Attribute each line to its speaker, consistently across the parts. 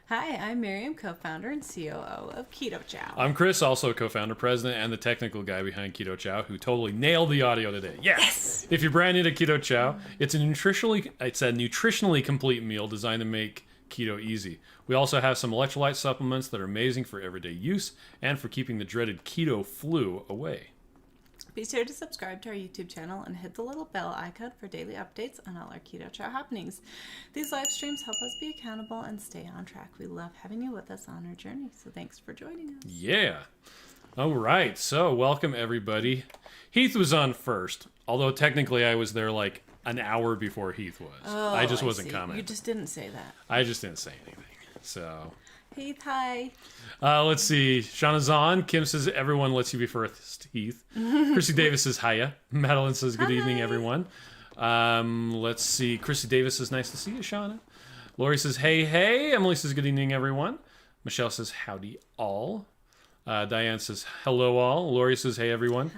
Speaker 1: Hi, I'm Miriam, co-founder and COO of Keto Chow.
Speaker 2: I'm Chris, also co-founder, president, and the technical guy behind Keto Chow, who totally nailed the audio today. Yes! If you're brand new to Keto Chow, it's a nutritionally complete meal designed to make keto easy. We also have some electrolyte supplements that are amazing for everyday use and for keeping the dreaded keto flu away.
Speaker 1: Be sure to subscribe to our YouTube channel and hit the little bell icon for daily updates on all our Keto Chow happenings. These live streams help us be accountable and stay on track. We love having you with us on our journey, so thanks for joining us.
Speaker 2: Yeah. All right, so welcome everybody. Heath was on first, although technically I was there like an hour before Heath was.
Speaker 1: Oh,
Speaker 2: I just wasn't commenting.
Speaker 1: You just didn't say that.
Speaker 2: I just didn't say anything. So...
Speaker 1: Heath, hi.
Speaker 2: Let's see. Shauna's on. Kim says, everyone lets you be first, Heath. Chrissy Davis says, hiya. Madeline says, good evening, everyone. Let's see. Chrissy Davis says, nice to see you, Shauna. Lori says, hey, hey. Emily says, good evening, everyone. Michelle says, howdy, all. Diane says, hello, all. Lori says, hey, everyone.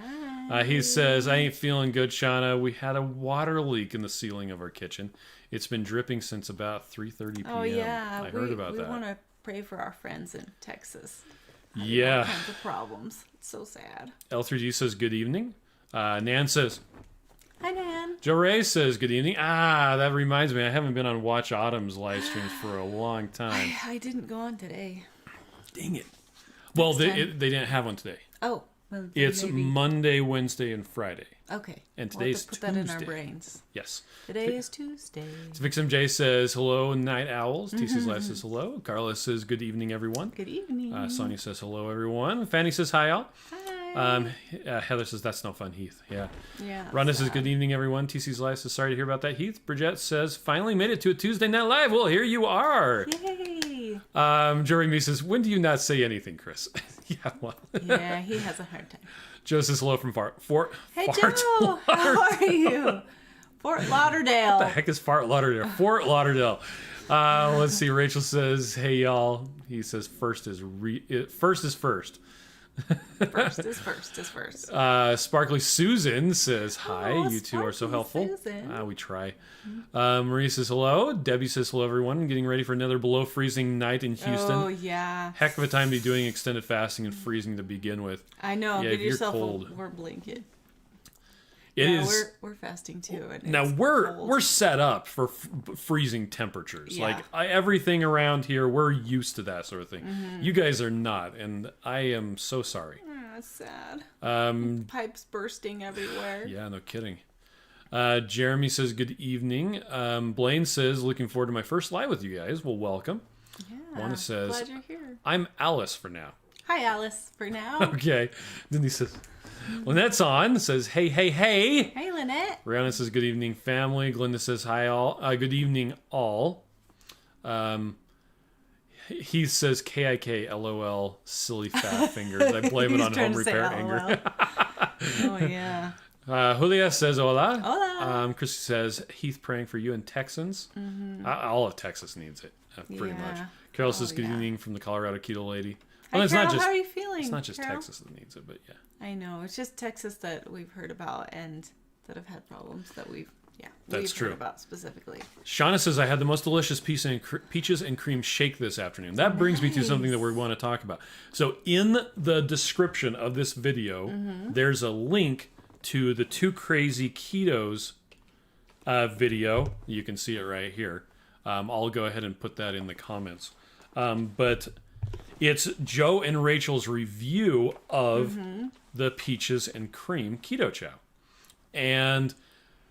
Speaker 1: Hi.
Speaker 2: He says, I ain't feeling good, Shauna. We had a water leak in the ceiling of our kitchen. It's been dripping since about 3:30 p.m.
Speaker 1: Oh, yeah.
Speaker 2: I heard about that.
Speaker 1: We want to pray for our friends in Texas.
Speaker 2: Yeah.
Speaker 1: All kinds of problems. It's so sad.
Speaker 2: L3D says, good evening. Nan says,
Speaker 1: hi, Nan.
Speaker 2: Joe Ray says, good evening. That reminds me, I haven't been on Watch Autumn's live streams for a long time.
Speaker 1: I didn't go on today.
Speaker 2: Dang it. Well, they didn't have one today.
Speaker 1: Oh. Well,
Speaker 2: it's
Speaker 1: maybe.
Speaker 2: Monday, Wednesday, and Friday.
Speaker 1: Okay.
Speaker 2: And
Speaker 1: We'll
Speaker 2: today's
Speaker 1: have to put
Speaker 2: Tuesday.
Speaker 1: that in our brains.
Speaker 2: Yes.
Speaker 1: Today is Tuesday.
Speaker 2: So Vixen J says, hello, Night Owls. TC's Life says, hello. Carla says, good evening, everyone.
Speaker 1: Good evening.
Speaker 2: Sonia says, hello, everyone. Fanny says, hi, all.
Speaker 1: Hi.
Speaker 2: Heather says, that's no fun, Heath. Yeah.
Speaker 1: Yeah.
Speaker 2: Rhonda says, good evening, everyone. TC's Life says, sorry to hear about that, Heath. Bridget says, finally made it to a Tuesday Night Live. Well, here you are.
Speaker 1: Yay.
Speaker 2: Jeremy says, when do you not say anything, Chris? Yeah, well.
Speaker 1: Yeah, he has a hard time.
Speaker 2: Joe says, hello from Fort
Speaker 1: Hey,
Speaker 2: Fart
Speaker 1: Joe. How are you? Fort Lauderdale.
Speaker 2: What the heck is Fort Lauderdale? Fort Lauderdale. Let's see. Rachel says, hey, y'all. He says, first is first.
Speaker 1: First is first.
Speaker 2: Sparkly Susan says, hi.
Speaker 1: Oh,
Speaker 2: You two are so helpful.
Speaker 1: Susan.
Speaker 2: We try. Marie says, hello. Debbie says, hello, everyone. Getting ready for another below freezing night in Houston.
Speaker 1: Oh, yeah.
Speaker 2: Heck of a time to be doing extended fasting and freezing to begin with.
Speaker 1: I know.
Speaker 2: Yeah,
Speaker 1: Give
Speaker 2: if you're
Speaker 1: yourself
Speaker 2: cold.
Speaker 1: a warm blanket.
Speaker 2: It
Speaker 1: yeah,
Speaker 2: is.
Speaker 1: We're fasting too. And
Speaker 2: Now
Speaker 1: it's
Speaker 2: we're
Speaker 1: cold.
Speaker 2: set up for freezing temperatures.
Speaker 1: Yeah.
Speaker 2: Like everything around here, we're used to that sort of thing. You guys are not, and I am so sorry.
Speaker 1: Oh, it's sad. Pipes bursting everywhere.
Speaker 2: Yeah, no kidding. Jeremy says good evening. Blaine says looking forward to my first live with you guys. Well, welcome.
Speaker 1: Yeah.
Speaker 2: Wanda says
Speaker 1: Glad you're here.
Speaker 2: I'm Alice for now.
Speaker 1: Hi, Alice. For now.
Speaker 2: Okay. Then he says Lynette's on. Says hey hey hey.
Speaker 1: Hey, Lynette.
Speaker 2: Rihanna says good evening family. Glinda says hi all. Good evening all. He says KIK LOL silly fat fingers. I blame it on home repair anger.
Speaker 1: Oh yeah.
Speaker 2: Julia says hola.
Speaker 1: Hola.
Speaker 2: Chrissy says Heath praying for you and Texans. All of Texas needs it pretty
Speaker 1: Yeah.
Speaker 2: much. Carol says good
Speaker 1: yeah.
Speaker 2: evening from the Colorado Keto Lady.
Speaker 1: Hi,
Speaker 2: Well, it's
Speaker 1: Carol,
Speaker 2: not just
Speaker 1: how are you feeling?
Speaker 2: it's not just
Speaker 1: Carol?
Speaker 2: Texas that needs it, but yeah.
Speaker 1: I know. It's just Texas that we've heard about and that have had problems that we've
Speaker 2: That's true.
Speaker 1: heard about specifically.
Speaker 2: Shauna says, I had the most delicious peaches and cream shake this afternoon. That brings me to something that we want to talk about. So in the description of this video, there's a link to the Two Crazy Ketos video. You can see it right here. I'll go ahead and put that in the comments. But it's Joe and Rachel's review of the peaches and cream keto chow. And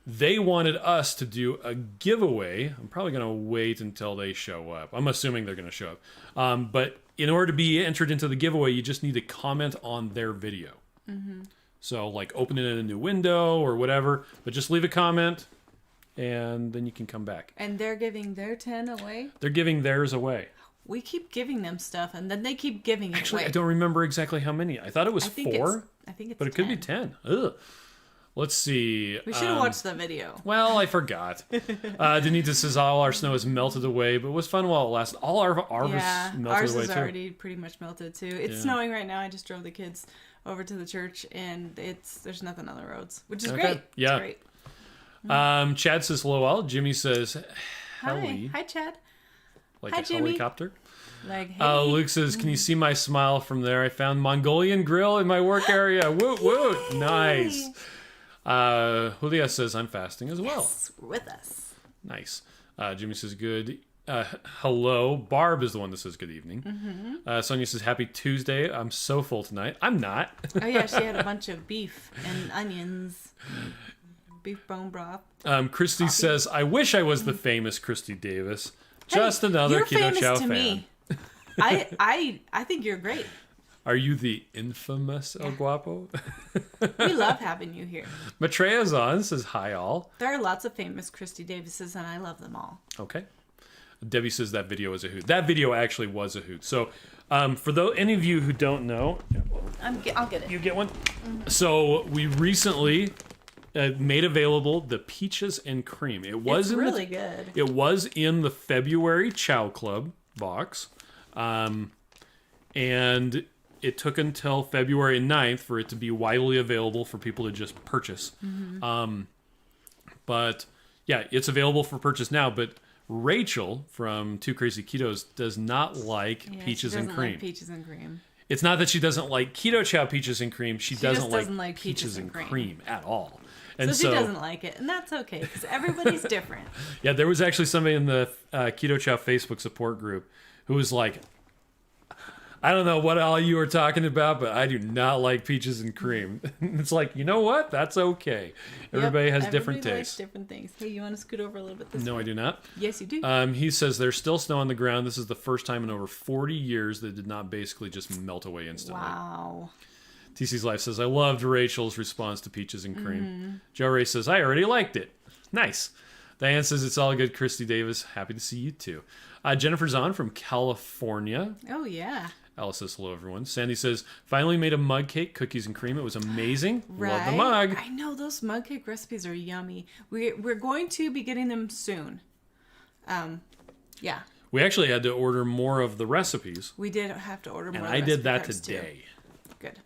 Speaker 2: they wanted us to do a giveaway. I'm probably going to wait until they show up. I'm assuming they're going to show up. But in order to be entered into the giveaway, you just need to comment on their video. So like open it in a new window or whatever, but just leave a comment and then you can come back.
Speaker 1: And they're giving their 10 away?
Speaker 2: They're giving theirs away.
Speaker 1: We keep giving them stuff and then they keep giving it
Speaker 2: Actually,
Speaker 1: away.
Speaker 2: I don't remember exactly how many. I thought it was 4.
Speaker 1: I think it's
Speaker 2: but it could be 10. Ugh. Let's see.
Speaker 1: We should have watched the video.
Speaker 2: Well, I forgot. Danita says all our snow has melted away, but it was fun while it lasted. All our melted
Speaker 1: ours
Speaker 2: away
Speaker 1: is
Speaker 2: too.
Speaker 1: already pretty much melted too. It's snowing right now. I just drove the kids over to the church, and there's nothing on the roads, which is great.
Speaker 2: Yeah.
Speaker 1: It's great.
Speaker 2: Chad says hello all. Jimmy says hello.
Speaker 1: Hi, Chad.
Speaker 2: like
Speaker 1: Hi,
Speaker 2: a
Speaker 1: Jimmy.
Speaker 2: helicopter.
Speaker 1: Like, hey.
Speaker 2: Luke says, can you see my smile from there? I found Mongolian grill in my work area. Woot woot. Nice. Julia says, I'm fasting as well.
Speaker 1: Yes, with us.
Speaker 2: Nice. Jimmy says, good. Hello. Barb is the one that says good evening. Sonia says, happy Tuesday. I'm so full tonight. I'm not.
Speaker 1: Oh, yeah, she had a bunch of beef and onions. Beef bone broth.
Speaker 2: Christy says, I wish I was the famous Christy Davis. Just another
Speaker 1: you're
Speaker 2: Keto
Speaker 1: famous
Speaker 2: Chow
Speaker 1: to
Speaker 2: fan.
Speaker 1: Me. I think you're great.
Speaker 2: Are you the infamous El Guapo?
Speaker 1: We love having you here.
Speaker 2: Matreya's on, says hi all.
Speaker 1: There are lots of famous Christy Davises, and I love them all.
Speaker 2: Okay. Debbie says that video is a hoot. That video actually was a hoot. So, for any of you who don't know,
Speaker 1: I'll get it.
Speaker 2: you get one. So we recently made available the peaches and cream. It was
Speaker 1: It's really good.
Speaker 2: It was in the February Chow Club box, and it took until February 9th for it to be widely available for people to just purchase. But yeah, it's available for purchase now. But Rachel from Two Crazy Ketos does not like peaches and cream.
Speaker 1: Like peaches and cream.
Speaker 2: It's not that she doesn't like Keto Chow peaches and cream. She
Speaker 1: just
Speaker 2: doesn't like peaches and cream at all. And
Speaker 1: so she doesn't like it, and that's okay because everybody's different.
Speaker 2: Yeah, there was actually somebody in the Keto Chow Facebook support group who was like, I don't know what all you were talking about, but I do not like peaches and cream. It's like, you know what? That's okay. Everybody has different tastes.
Speaker 1: Different things. Hey, you want to scoot over a little bit this
Speaker 2: No,
Speaker 1: way?
Speaker 2: I do not.
Speaker 1: Yes, you do.
Speaker 2: He says there's still snow on the ground. This is the first time in over 40 years that did not basically just melt away instantly.
Speaker 1: Wow.
Speaker 2: TC's Life says, I loved Rachel's response to peaches and cream. Joe Ray says, I already liked it. Nice. Diane says, it's all good. Christy Davis, happy to see you too. Jennifer's on from California.
Speaker 1: Oh, yeah.
Speaker 2: Alice says, hello, everyone. Sandy says, finally made a mug cake, cookies and cream. It was amazing.
Speaker 1: Right?
Speaker 2: Love the mug.
Speaker 1: I know, those mug cake recipes are yummy. We're going to be getting them soon. Yeah.
Speaker 2: We actually had to order more of the recipes.
Speaker 1: We did have to order more
Speaker 2: And I did that
Speaker 1: cards,
Speaker 2: today.
Speaker 1: Too. Good.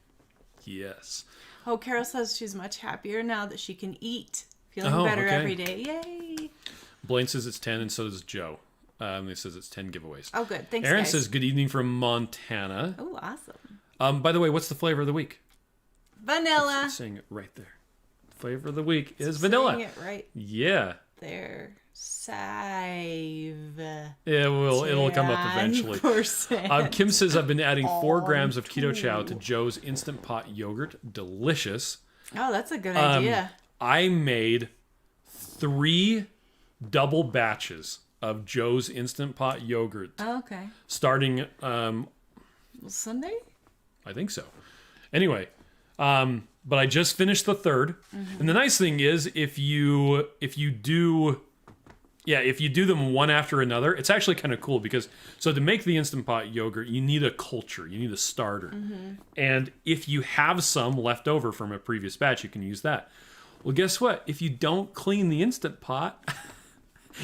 Speaker 2: Yes.
Speaker 1: Oh, Carol says she's much happier now that she can eat. Feeling better every day. Yay.
Speaker 2: Blaine says it's 10, and so does Joe. He says it's 10 giveaways.
Speaker 1: Oh, good. Thanks,
Speaker 2: Aaron
Speaker 1: guys.
Speaker 2: says, good evening from Montana.
Speaker 1: Oh, awesome.
Speaker 2: By the way, what's the flavor of the week?
Speaker 1: Vanilla.
Speaker 2: It's saying it right there. Flavor of the week is vanilla.
Speaker 1: Saying it right
Speaker 2: Yeah.
Speaker 1: there. Save.
Speaker 2: It'll come up eventually.
Speaker 1: 10%.
Speaker 2: Kim says, I've been adding 4 grams of Keto Chow to Joe's Instant Pot yogurt. Delicious.
Speaker 1: Oh, that's a good idea.
Speaker 2: I made 3 double batches of Joe's Instant Pot yogurt.
Speaker 1: Oh, okay.
Speaker 2: Starting,
Speaker 1: Sunday?
Speaker 2: I think so. Anyway, but I just finished the 3rd. And the nice thing is, if you do them one after another, it's actually kind of cool because, so to make the Instant Pot yogurt, you need a culture, you need a starter. And if you have some left over from a previous batch, you can use that. Well, guess what? If you don't clean the Instant Pot,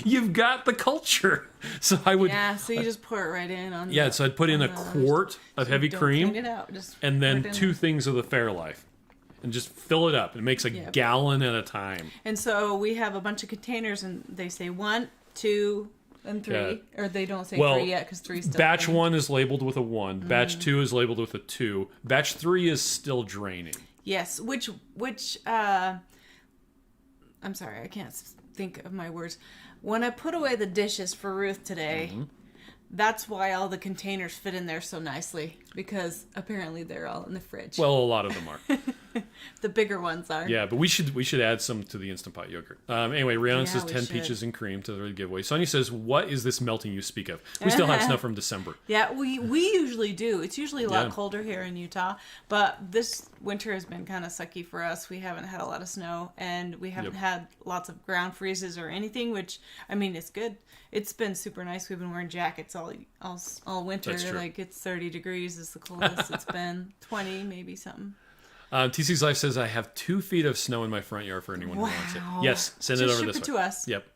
Speaker 2: you've got the culture. So I would...
Speaker 1: Yeah, so you just pour it right in on
Speaker 2: Yeah, so I'd put in a quart of heavy cream
Speaker 1: clean it out, just
Speaker 2: and then
Speaker 1: pour it in
Speaker 2: 2 things of the Fairlife. And just fill it up. It makes a gallon at a time.
Speaker 1: And so we have a bunch of containers, and they say 1, 2, and 3.
Speaker 2: Yeah.
Speaker 1: Or they don't say 3 yet because 3 still.
Speaker 2: Batch 1 is labeled with a 1. Batch 2 is labeled with a 2. Batch 3 is still draining.
Speaker 1: Yes, which I'm sorry, I can't think of my words. When I put away the dishes for Ruth today, that's why all the containers fit in there so nicely, because apparently they're all in the fridge.
Speaker 2: Well, a lot of them are.
Speaker 1: The bigger ones are.
Speaker 2: Yeah, but we should add some to the Instant Pot yogurt. Anyway, Rhiannon says 10
Speaker 1: should.
Speaker 2: peaches and cream to the giveaway. Sonia says, what is this melting you speak of? We still have snow from December.
Speaker 1: Yeah, we usually do. It's usually a lot colder here in Utah, but this winter has been kind of sucky for us. We haven't had a lot of snow, and we haven't had lots of ground freezes or anything, which, I mean, it's good. It's been super nice. We've been wearing jackets all winter.
Speaker 2: That's true.
Speaker 1: Like, it's 30 degrees is the coldest it's been. 20, maybe something.
Speaker 2: TC's Life says, I have 2 feet of snow in my front yard for anyone who wants it. Yes, send it over this way.
Speaker 1: Ship it to us.
Speaker 2: Yep.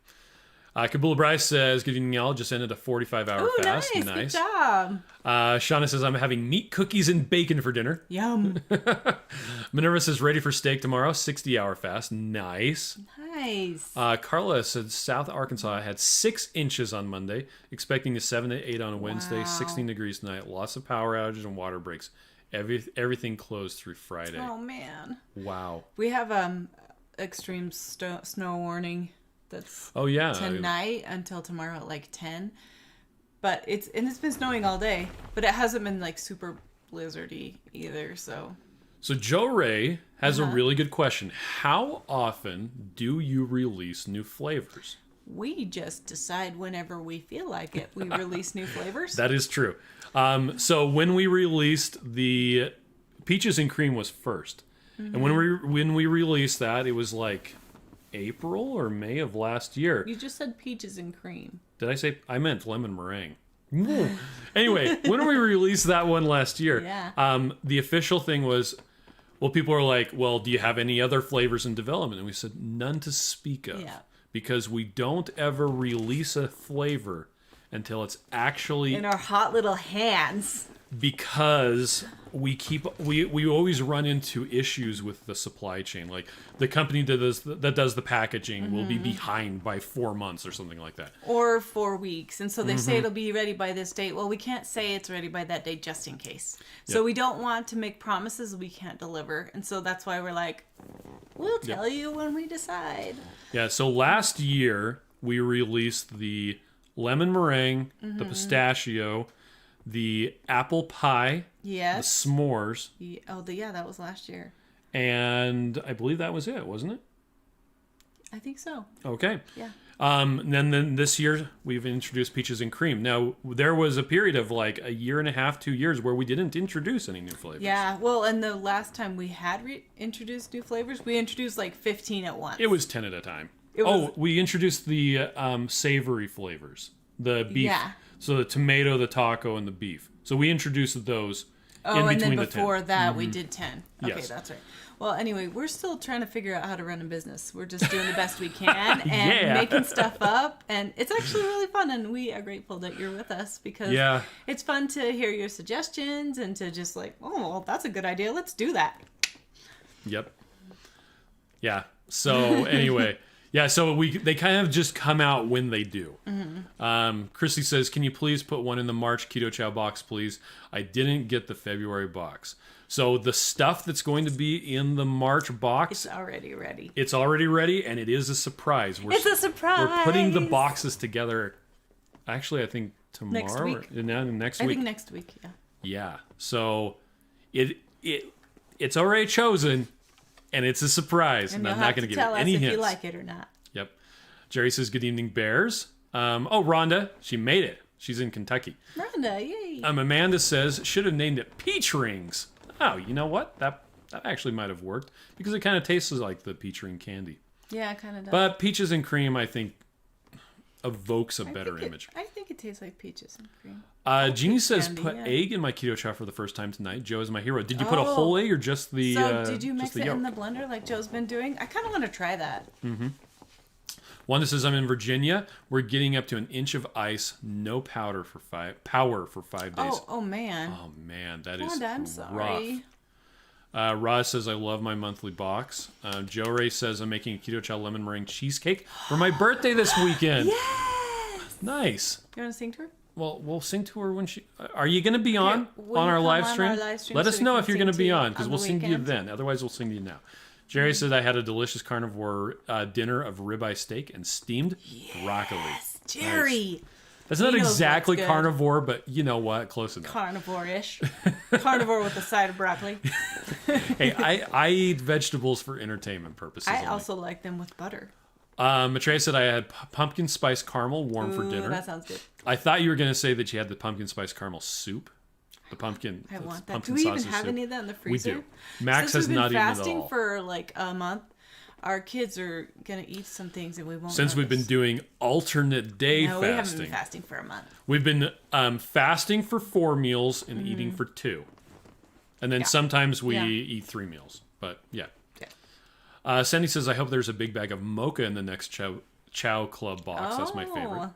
Speaker 2: Kabula Bryce says, good evening, y'all. Just ended a 45-hour
Speaker 1: Ooh,
Speaker 2: fast.
Speaker 1: nice. Good job.
Speaker 2: Shauna says, I'm having meat, cookies, and bacon for dinner.
Speaker 1: Yum.
Speaker 2: Minerva says, ready for steak tomorrow. 60-hour fast. Nice.
Speaker 1: Nice.
Speaker 2: Carla said, South Arkansas had 6 inches on Monday, expecting a 7 to 8 on a Wednesday,
Speaker 1: Wow.
Speaker 2: 16 degrees tonight, lots of power outages and water breaks. Everything closed through Friday.
Speaker 1: Oh, man.
Speaker 2: Wow.
Speaker 1: We have extreme snow warning that's tonight until tomorrow at like 10. But it's been snowing all day, but it hasn't been like super blizzardy either, so
Speaker 2: Joe Ray has a really good question. How often do you release new flavors?
Speaker 1: we just decide whenever we feel like it. We release new flavors.
Speaker 2: That is true. So when we released the peaches and cream was first. Mm-hmm. And when we released that, it was like April or May of last year.
Speaker 1: You just said peaches and cream.
Speaker 2: Did I say? I meant lemon meringue. Anyway, when we released that one last year, the official thing was, well, people are like, well, do you have any other flavors in development? And we said, none to speak of. Yeah. Because we don't ever release a flavor until it's actually
Speaker 1: in our hot little hands.
Speaker 2: Because we always run into issues with the supply chain. Like the company that does the packaging will be behind by 4 months or something like that.
Speaker 1: Or 4 weeks. And so they say it'll be ready by this date. Well, we can't say it's ready by that date just in case. So we don't want to make promises we can't deliver. And so that's why we're like, we'll tell you when we decide. Yeah,
Speaker 2: so last year we released the lemon meringue, the pistachio, the apple pie, the s'mores.
Speaker 1: That was last year.
Speaker 2: And I believe that was it, wasn't it?
Speaker 1: I think so.
Speaker 2: Okay.
Speaker 1: Yeah.
Speaker 2: Then this year we've introduced peaches and cream. Now there was a period of like a year and a half, 2 years where we didn't introduce any new flavors.
Speaker 1: Yeah. Well, and the last time we had introduced new flavors, we introduced like 15 at once.
Speaker 2: It was 10 at a time. We introduced the savory flavors, the beef. Yeah. So the tomato, the taco, and the beef. So we introduced those in between the 10.
Speaker 1: And then before that, we did 10. Okay,
Speaker 2: yes.
Speaker 1: That's right. Well, anyway, we're still trying to figure out how to run a business. We're just doing the best we can and making stuff up. And it's actually really fun. And we are grateful that you're with us because it's fun to hear your suggestions and to just like, oh, well, that's a good idea. Let's do that.
Speaker 2: Yep. Yeah. So anyway... Yeah, so they kind of just come out when they do. Chrissy says, can you please put one in the March Keto Chow box, please? I didn't get the February box. So the stuff that's going to be in the March box...
Speaker 1: It's already ready.
Speaker 2: It's already ready, and it is a surprise.
Speaker 1: It's a surprise!
Speaker 2: We're putting the boxes together, actually, I think tomorrow.
Speaker 1: Next week.
Speaker 2: Next week.
Speaker 1: I think next week, yeah.
Speaker 2: Yeah, so it's already chosen... And it's a surprise. And I'm not going to give it any hints.
Speaker 1: Tell us if you like it or not.
Speaker 2: Yep. Jerry says, good evening, Bears. Rhonda, she made it. She's in Kentucky.
Speaker 1: Rhonda, yay.
Speaker 2: Amanda says, should have named it Peach Rings. Oh, you know what? That actually might have worked. Because it kind of tastes like the peach ring candy.
Speaker 1: Yeah, it kind of does.
Speaker 2: But peaches and cream, I think, evokes a better image.
Speaker 1: I think it tastes like peaches and cream.
Speaker 2: Jeannie says, put egg in my keto chow for the first time tonight. Joe is my hero. Did you put a whole egg or just the
Speaker 1: did you mix it in the blender like Joe's been doing? I kind of want to try that.
Speaker 2: One that says, I'm in Virginia. We're getting up to an inch of ice, no powder for 5 days.
Speaker 1: Oh man.
Speaker 2: Oh man, that is
Speaker 1: Wanda, I'm
Speaker 2: rough.
Speaker 1: Sorry.
Speaker 2: Roz says, I love my monthly box. Joe Ray says, I'm making a keto chow lemon meringue cheesecake for my birthday this weekend.
Speaker 1: Yes.
Speaker 2: Nice.
Speaker 1: You want to sing to her?
Speaker 2: Well, we'll sing to her when she... Are you going to be on our live stream? Let us know if you're going to be on, because we'll sing to you then. Otherwise, we'll sing to you now. Jerry said I had a delicious carnivore dinner of ribeye steak and steamed broccoli.
Speaker 1: Jerry!
Speaker 2: Nice. That's not exactly carnivore, but you know what? Close enough.
Speaker 1: Carnivore-ish. Carnivore with a side of broccoli.
Speaker 2: Hey, I eat vegetables for entertainment purposes.
Speaker 1: I also like them with butter.
Speaker 2: Matrey said I had pumpkin spice caramel warm for dinner.
Speaker 1: That sounds good.
Speaker 2: I thought you were going to say that you had the pumpkin spice caramel soup. The pumpkin.
Speaker 1: I want that. Do we even have any of that in the freezer?
Speaker 2: We do. Max has not eaten it all. Since we've been fasting
Speaker 1: for like a month, our kids are going to eat some things and we won't
Speaker 2: Since we've been doing alternate day fasting.
Speaker 1: We haven't been fasting for a month.
Speaker 2: We've been fasting for 4 meals and eating for 2. And then sometimes we eat 3 meals. But yeah. Sandy says, I hope there's a big bag of mocha in the next Chow Club box. That's my favorite.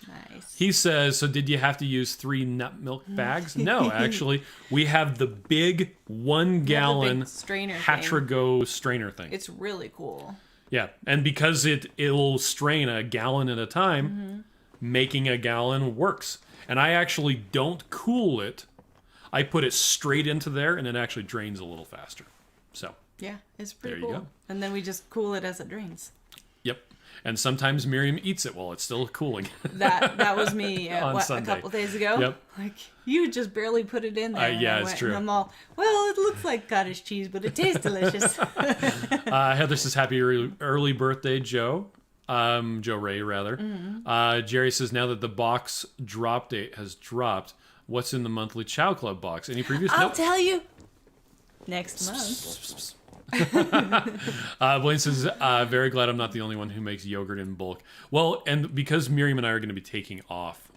Speaker 1: Nice.
Speaker 2: He says, so did you have to use 3 nut milk bags? No, actually. We have the big 1 gallon Hatrago strainer thing.
Speaker 1: It's really cool.
Speaker 2: Yeah, and because it'll strain a gallon at a time, making a gallon works. And I actually don't cool it. I put it straight into there, and it actually drains a little faster. So
Speaker 1: yeah, it's pretty
Speaker 2: there you
Speaker 1: cool.
Speaker 2: go.
Speaker 1: And then we just cool it as it drains.
Speaker 2: Yep. And sometimes Miriam eats it while it's still cooling.
Speaker 1: That was me
Speaker 2: On
Speaker 1: a
Speaker 2: Sunday.
Speaker 1: couple days ago.
Speaker 2: Yep.
Speaker 1: Like, you just barely put it in there.
Speaker 2: Yeah, it's true.
Speaker 1: And I'm all, well, it looks like cottage cheese, but it tastes delicious.
Speaker 2: Heather says, happy early birthday, Joe. Joe Ray, rather. Jerry says, now that the box drop date has dropped, what's in the monthly Chow Club box? Any previous?
Speaker 1: I'll tell you next month.
Speaker 2: Blaine says, very glad I'm not the only one who makes yogurt in bulk. Well, and because Miriam and I are going to be taking off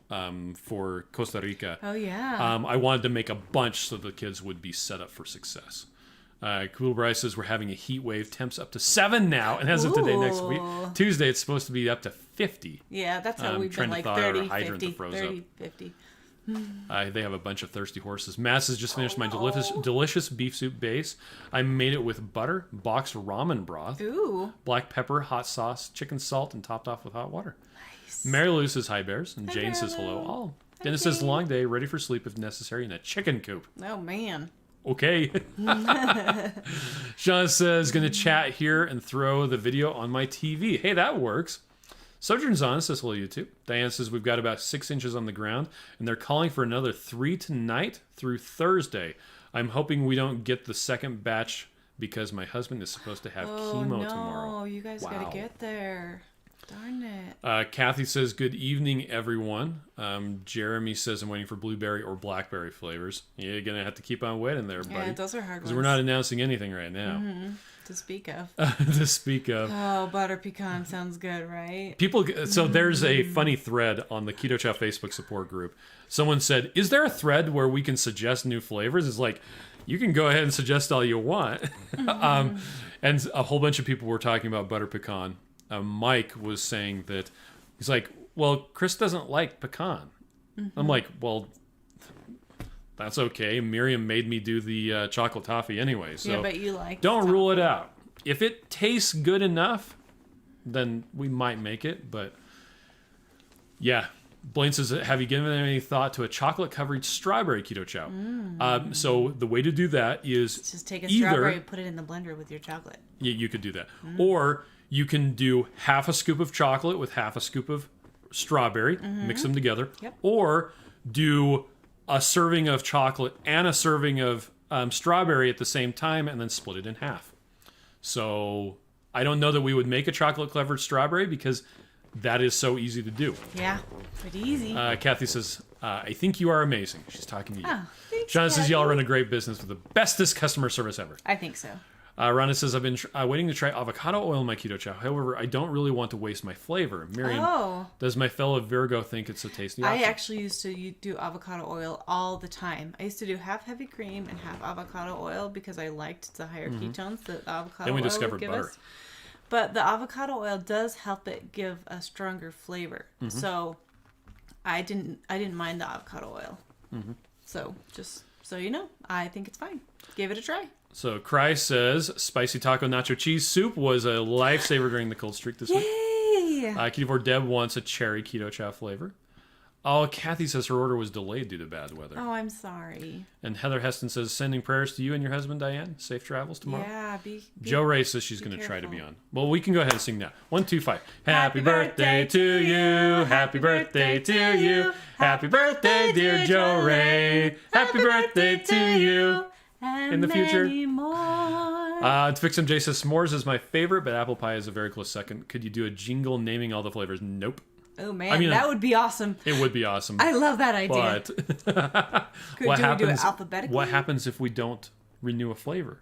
Speaker 2: for Costa Rica, I wanted to make a bunch so the kids would be set up for success. Cool Bryce says, we're having a heat wave, temps up to 7 now, and as of today, next week, Tuesday, it's supposed to be up to 50.
Speaker 1: Yeah, that's how we've been, like 30, 50, 30, 50.
Speaker 2: They have a bunch of thirsty horses. Mass has just finished my delicious beef soup base. I made it with butter, boxed ramen broth, black pepper, hot sauce, chicken salt, and topped off with hot water. Nice. Mary Lou says hi, bears, and Jane says hello all. Dennis says long day, ready for sleep if necessary in a chicken coop.
Speaker 1: Oh man.
Speaker 2: Okay. Sean says, gonna chat here and throw the video on my TV. Hey, that works. Sojourn's on, says hello YouTube. Diane says we've got about 6 inches on the ground, and they're calling for another 3 tonight through Thursday. I'm hoping we don't get the second batch because my husband is supposed to have chemo tomorrow.
Speaker 1: Oh, you guys gotta get there. Darn it.
Speaker 2: Kathy says, good evening, everyone. Jeremy says, I'm waiting for blueberry or blackberry flavors. You're going to have to keep on waiting there, buddy.
Speaker 1: Yeah, those are hard ones.
Speaker 2: Because we're not announcing anything right now.
Speaker 1: To speak of.
Speaker 2: Oh,
Speaker 1: butter pecan sounds good, right?
Speaker 2: So there's a funny thread on the Keto Chow Facebook support group. Someone said, is there a thread where we can suggest new flavors? It's like, you can go ahead and suggest all you want. And a whole bunch of people were talking about butter pecan. Mike was saying that, he's like, well, Chris doesn't like pecan. I'm like, well, that's okay. Miriam made me do the chocolate toffee anyway. So
Speaker 1: yeah, but you like
Speaker 2: don't rule it out. If it tastes good enough, then we might make it. But yeah, Blaine says, have you given any thought to a chocolate-covered strawberry keto chow? So the way to do that is
Speaker 1: just take a strawberry and put it in the blender with your chocolate.
Speaker 2: Yeah, you could do that. Or you can do half a scoop of chocolate with half a scoop of strawberry, mix them together. Or do a serving of chocolate and a serving of strawberry at the same time and then split it in half. So I don't know that we would make a chocolate-covered strawberry because that is so easy to do.
Speaker 1: Yeah, pretty easy.
Speaker 2: Kathy says, I think you are amazing. She's talking to you.
Speaker 1: Oh, thanks,
Speaker 2: Sean
Speaker 1: Kathy.
Speaker 2: says, y'all run a great business with the bestest customer service ever.
Speaker 1: I think so.
Speaker 2: Rhonda says, I've been waiting to try avocado oil in my keto chow. However, I don't really want to waste my flavor. Miriam, does my fellow Virgo think it's a tasty option?
Speaker 1: I actually used to do avocado oil all the time. I used to do half heavy cream and half avocado oil because I liked the higher ketones that the avocado oil would give us. But the avocado oil does help it give a stronger flavor. So I didn't mind the avocado oil. So just so you know, I think it's fine. Give it a try.
Speaker 2: So Cry says, spicy taco nacho cheese soup was a lifesaver during the cold streak this week.
Speaker 1: Yay!
Speaker 2: Keto Deb wants a cherry keto chow flavor. Oh, Kathy says her order was delayed due to bad weather.
Speaker 1: Oh, I'm sorry.
Speaker 2: And Heather Heston says, sending prayers to you and your husband, Diane. Safe travels tomorrow.
Speaker 1: Yeah,
Speaker 2: Joe Ray says she's going to try to be on. Well, we can go ahead and sing now. 1, 2, 5. Happy birthday to you. Happy birthday to you. Happy birthday, dear Joe Ray. Happy birthday to you. In the future. To fix him, Jay says s'mores is my favorite, but apple pie is a very close second. Could you do a jingle naming all the flavors? Nope.
Speaker 1: Oh man, that would be awesome.
Speaker 2: It would be awesome.
Speaker 1: I love that idea.
Speaker 2: But
Speaker 1: we do it alphabetically?
Speaker 2: What happens if we don't renew a flavor?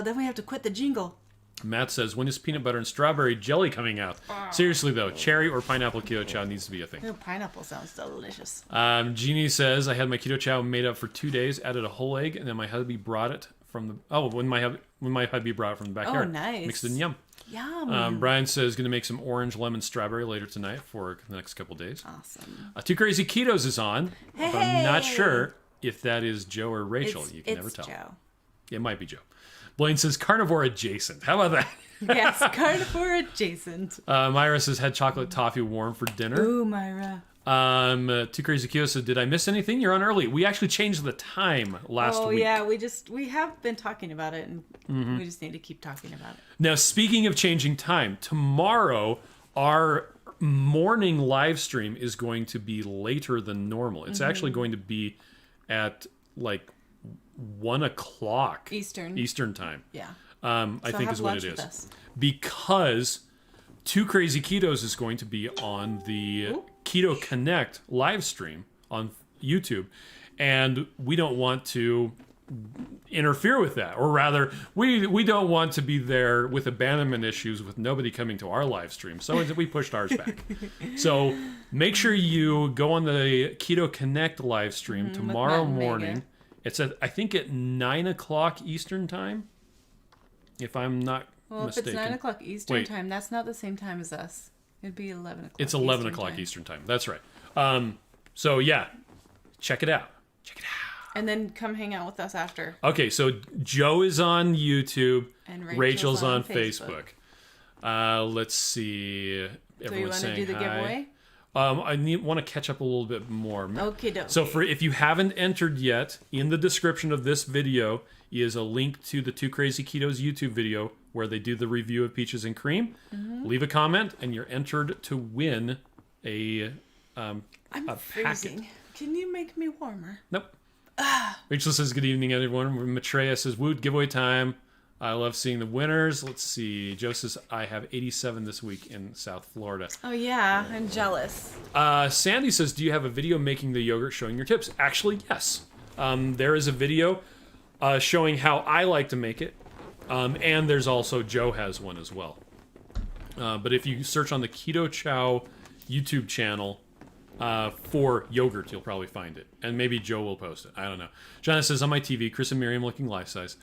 Speaker 1: Then we have to quit the jingle.
Speaker 2: Matt says, when is peanut butter and strawberry jelly coming out? Seriously, though, cherry or pineapple keto chow needs to be a thing.
Speaker 1: Oh, pineapple sounds delicious.
Speaker 2: Jeannie says, I had my keto chow made up for 2 days, added a whole egg, and then my hubby brought it from the... Oh, when my hubby brought it from the backyard.
Speaker 1: Oh, nice.
Speaker 2: Mixed it in, yum.
Speaker 1: Yum.
Speaker 2: Brian says going to make some orange lemon strawberry later tonight for the next couple days.
Speaker 1: Awesome.
Speaker 2: Two Crazy Ketos is on.
Speaker 1: Hey.
Speaker 2: But I'm not sure if that is Joe or Rachel. You can never
Speaker 1: It's
Speaker 2: tell.
Speaker 1: Joe.
Speaker 2: It might be Joe. Blaine says carnivore adjacent. How about that?
Speaker 1: Yes, carnivore adjacent.
Speaker 2: Myra says had chocolate toffee warm for dinner.
Speaker 1: Ooh, Myra.
Speaker 2: Two Crazy Ketos said, did I miss anything? You're on early. We actually changed the time last week.
Speaker 1: Oh yeah, we have been talking about it, and we just need to keep talking about it.
Speaker 2: Now, speaking of changing time, tomorrow our morning live stream is going to be later than normal. It's actually going to be at like 1 o'clock Eastern time.
Speaker 1: Yeah.
Speaker 2: I think is what it is. Because Two Crazy Ketos is going to be on the Keto Connect live stream on YouTube, and we don't want to interfere with that, or rather we don't want to be there with abandonment issues with nobody coming to our live stream, so we pushed ours back. So make sure you go on the Keto Connect live stream tomorrow morning. It's I think at 9 o'clock Eastern time, if I'm not mistaken.
Speaker 1: If it's 9 o'clock Eastern time, that's not the same time as us. It'd be 11 o'clock.
Speaker 2: It's 11 o'clock Eastern time. That's right. So yeah, check it out.
Speaker 1: And then come hang out with us after.
Speaker 2: Okay, so Joe is on YouTube.
Speaker 1: And
Speaker 2: Rachel's on Facebook. Let's see.
Speaker 1: So you want to do the giveaway?
Speaker 2: I want to catch up a little bit more.
Speaker 1: Okay.
Speaker 2: So if you haven't entered yet, in the description of this video is a link to the Two Crazy Ketos YouTube video where they do the review of peaches and cream. Leave a comment, and you're entered to win a
Speaker 1: I'm freezing.
Speaker 2: packet.
Speaker 1: Can you make me warmer?
Speaker 2: Nope. Rachel says, good evening, everyone. Maitreya says, woot, giveaway time. I love seeing the winners. Let's see. Joe says, I have 87 this week in South Florida.
Speaker 1: Oh, yeah. I'm jealous.
Speaker 2: Sandy says, do you have a video making the yogurt showing your tips? Actually, yes. There is a video showing how I like to make it. And there's also, Joe has one as well. But if you search on the Keto Chow YouTube channel, for yogurt, you'll probably find it. And maybe Joe will post it. I don't know. Jana says, on my TV, Chris and Miriam looking life-size.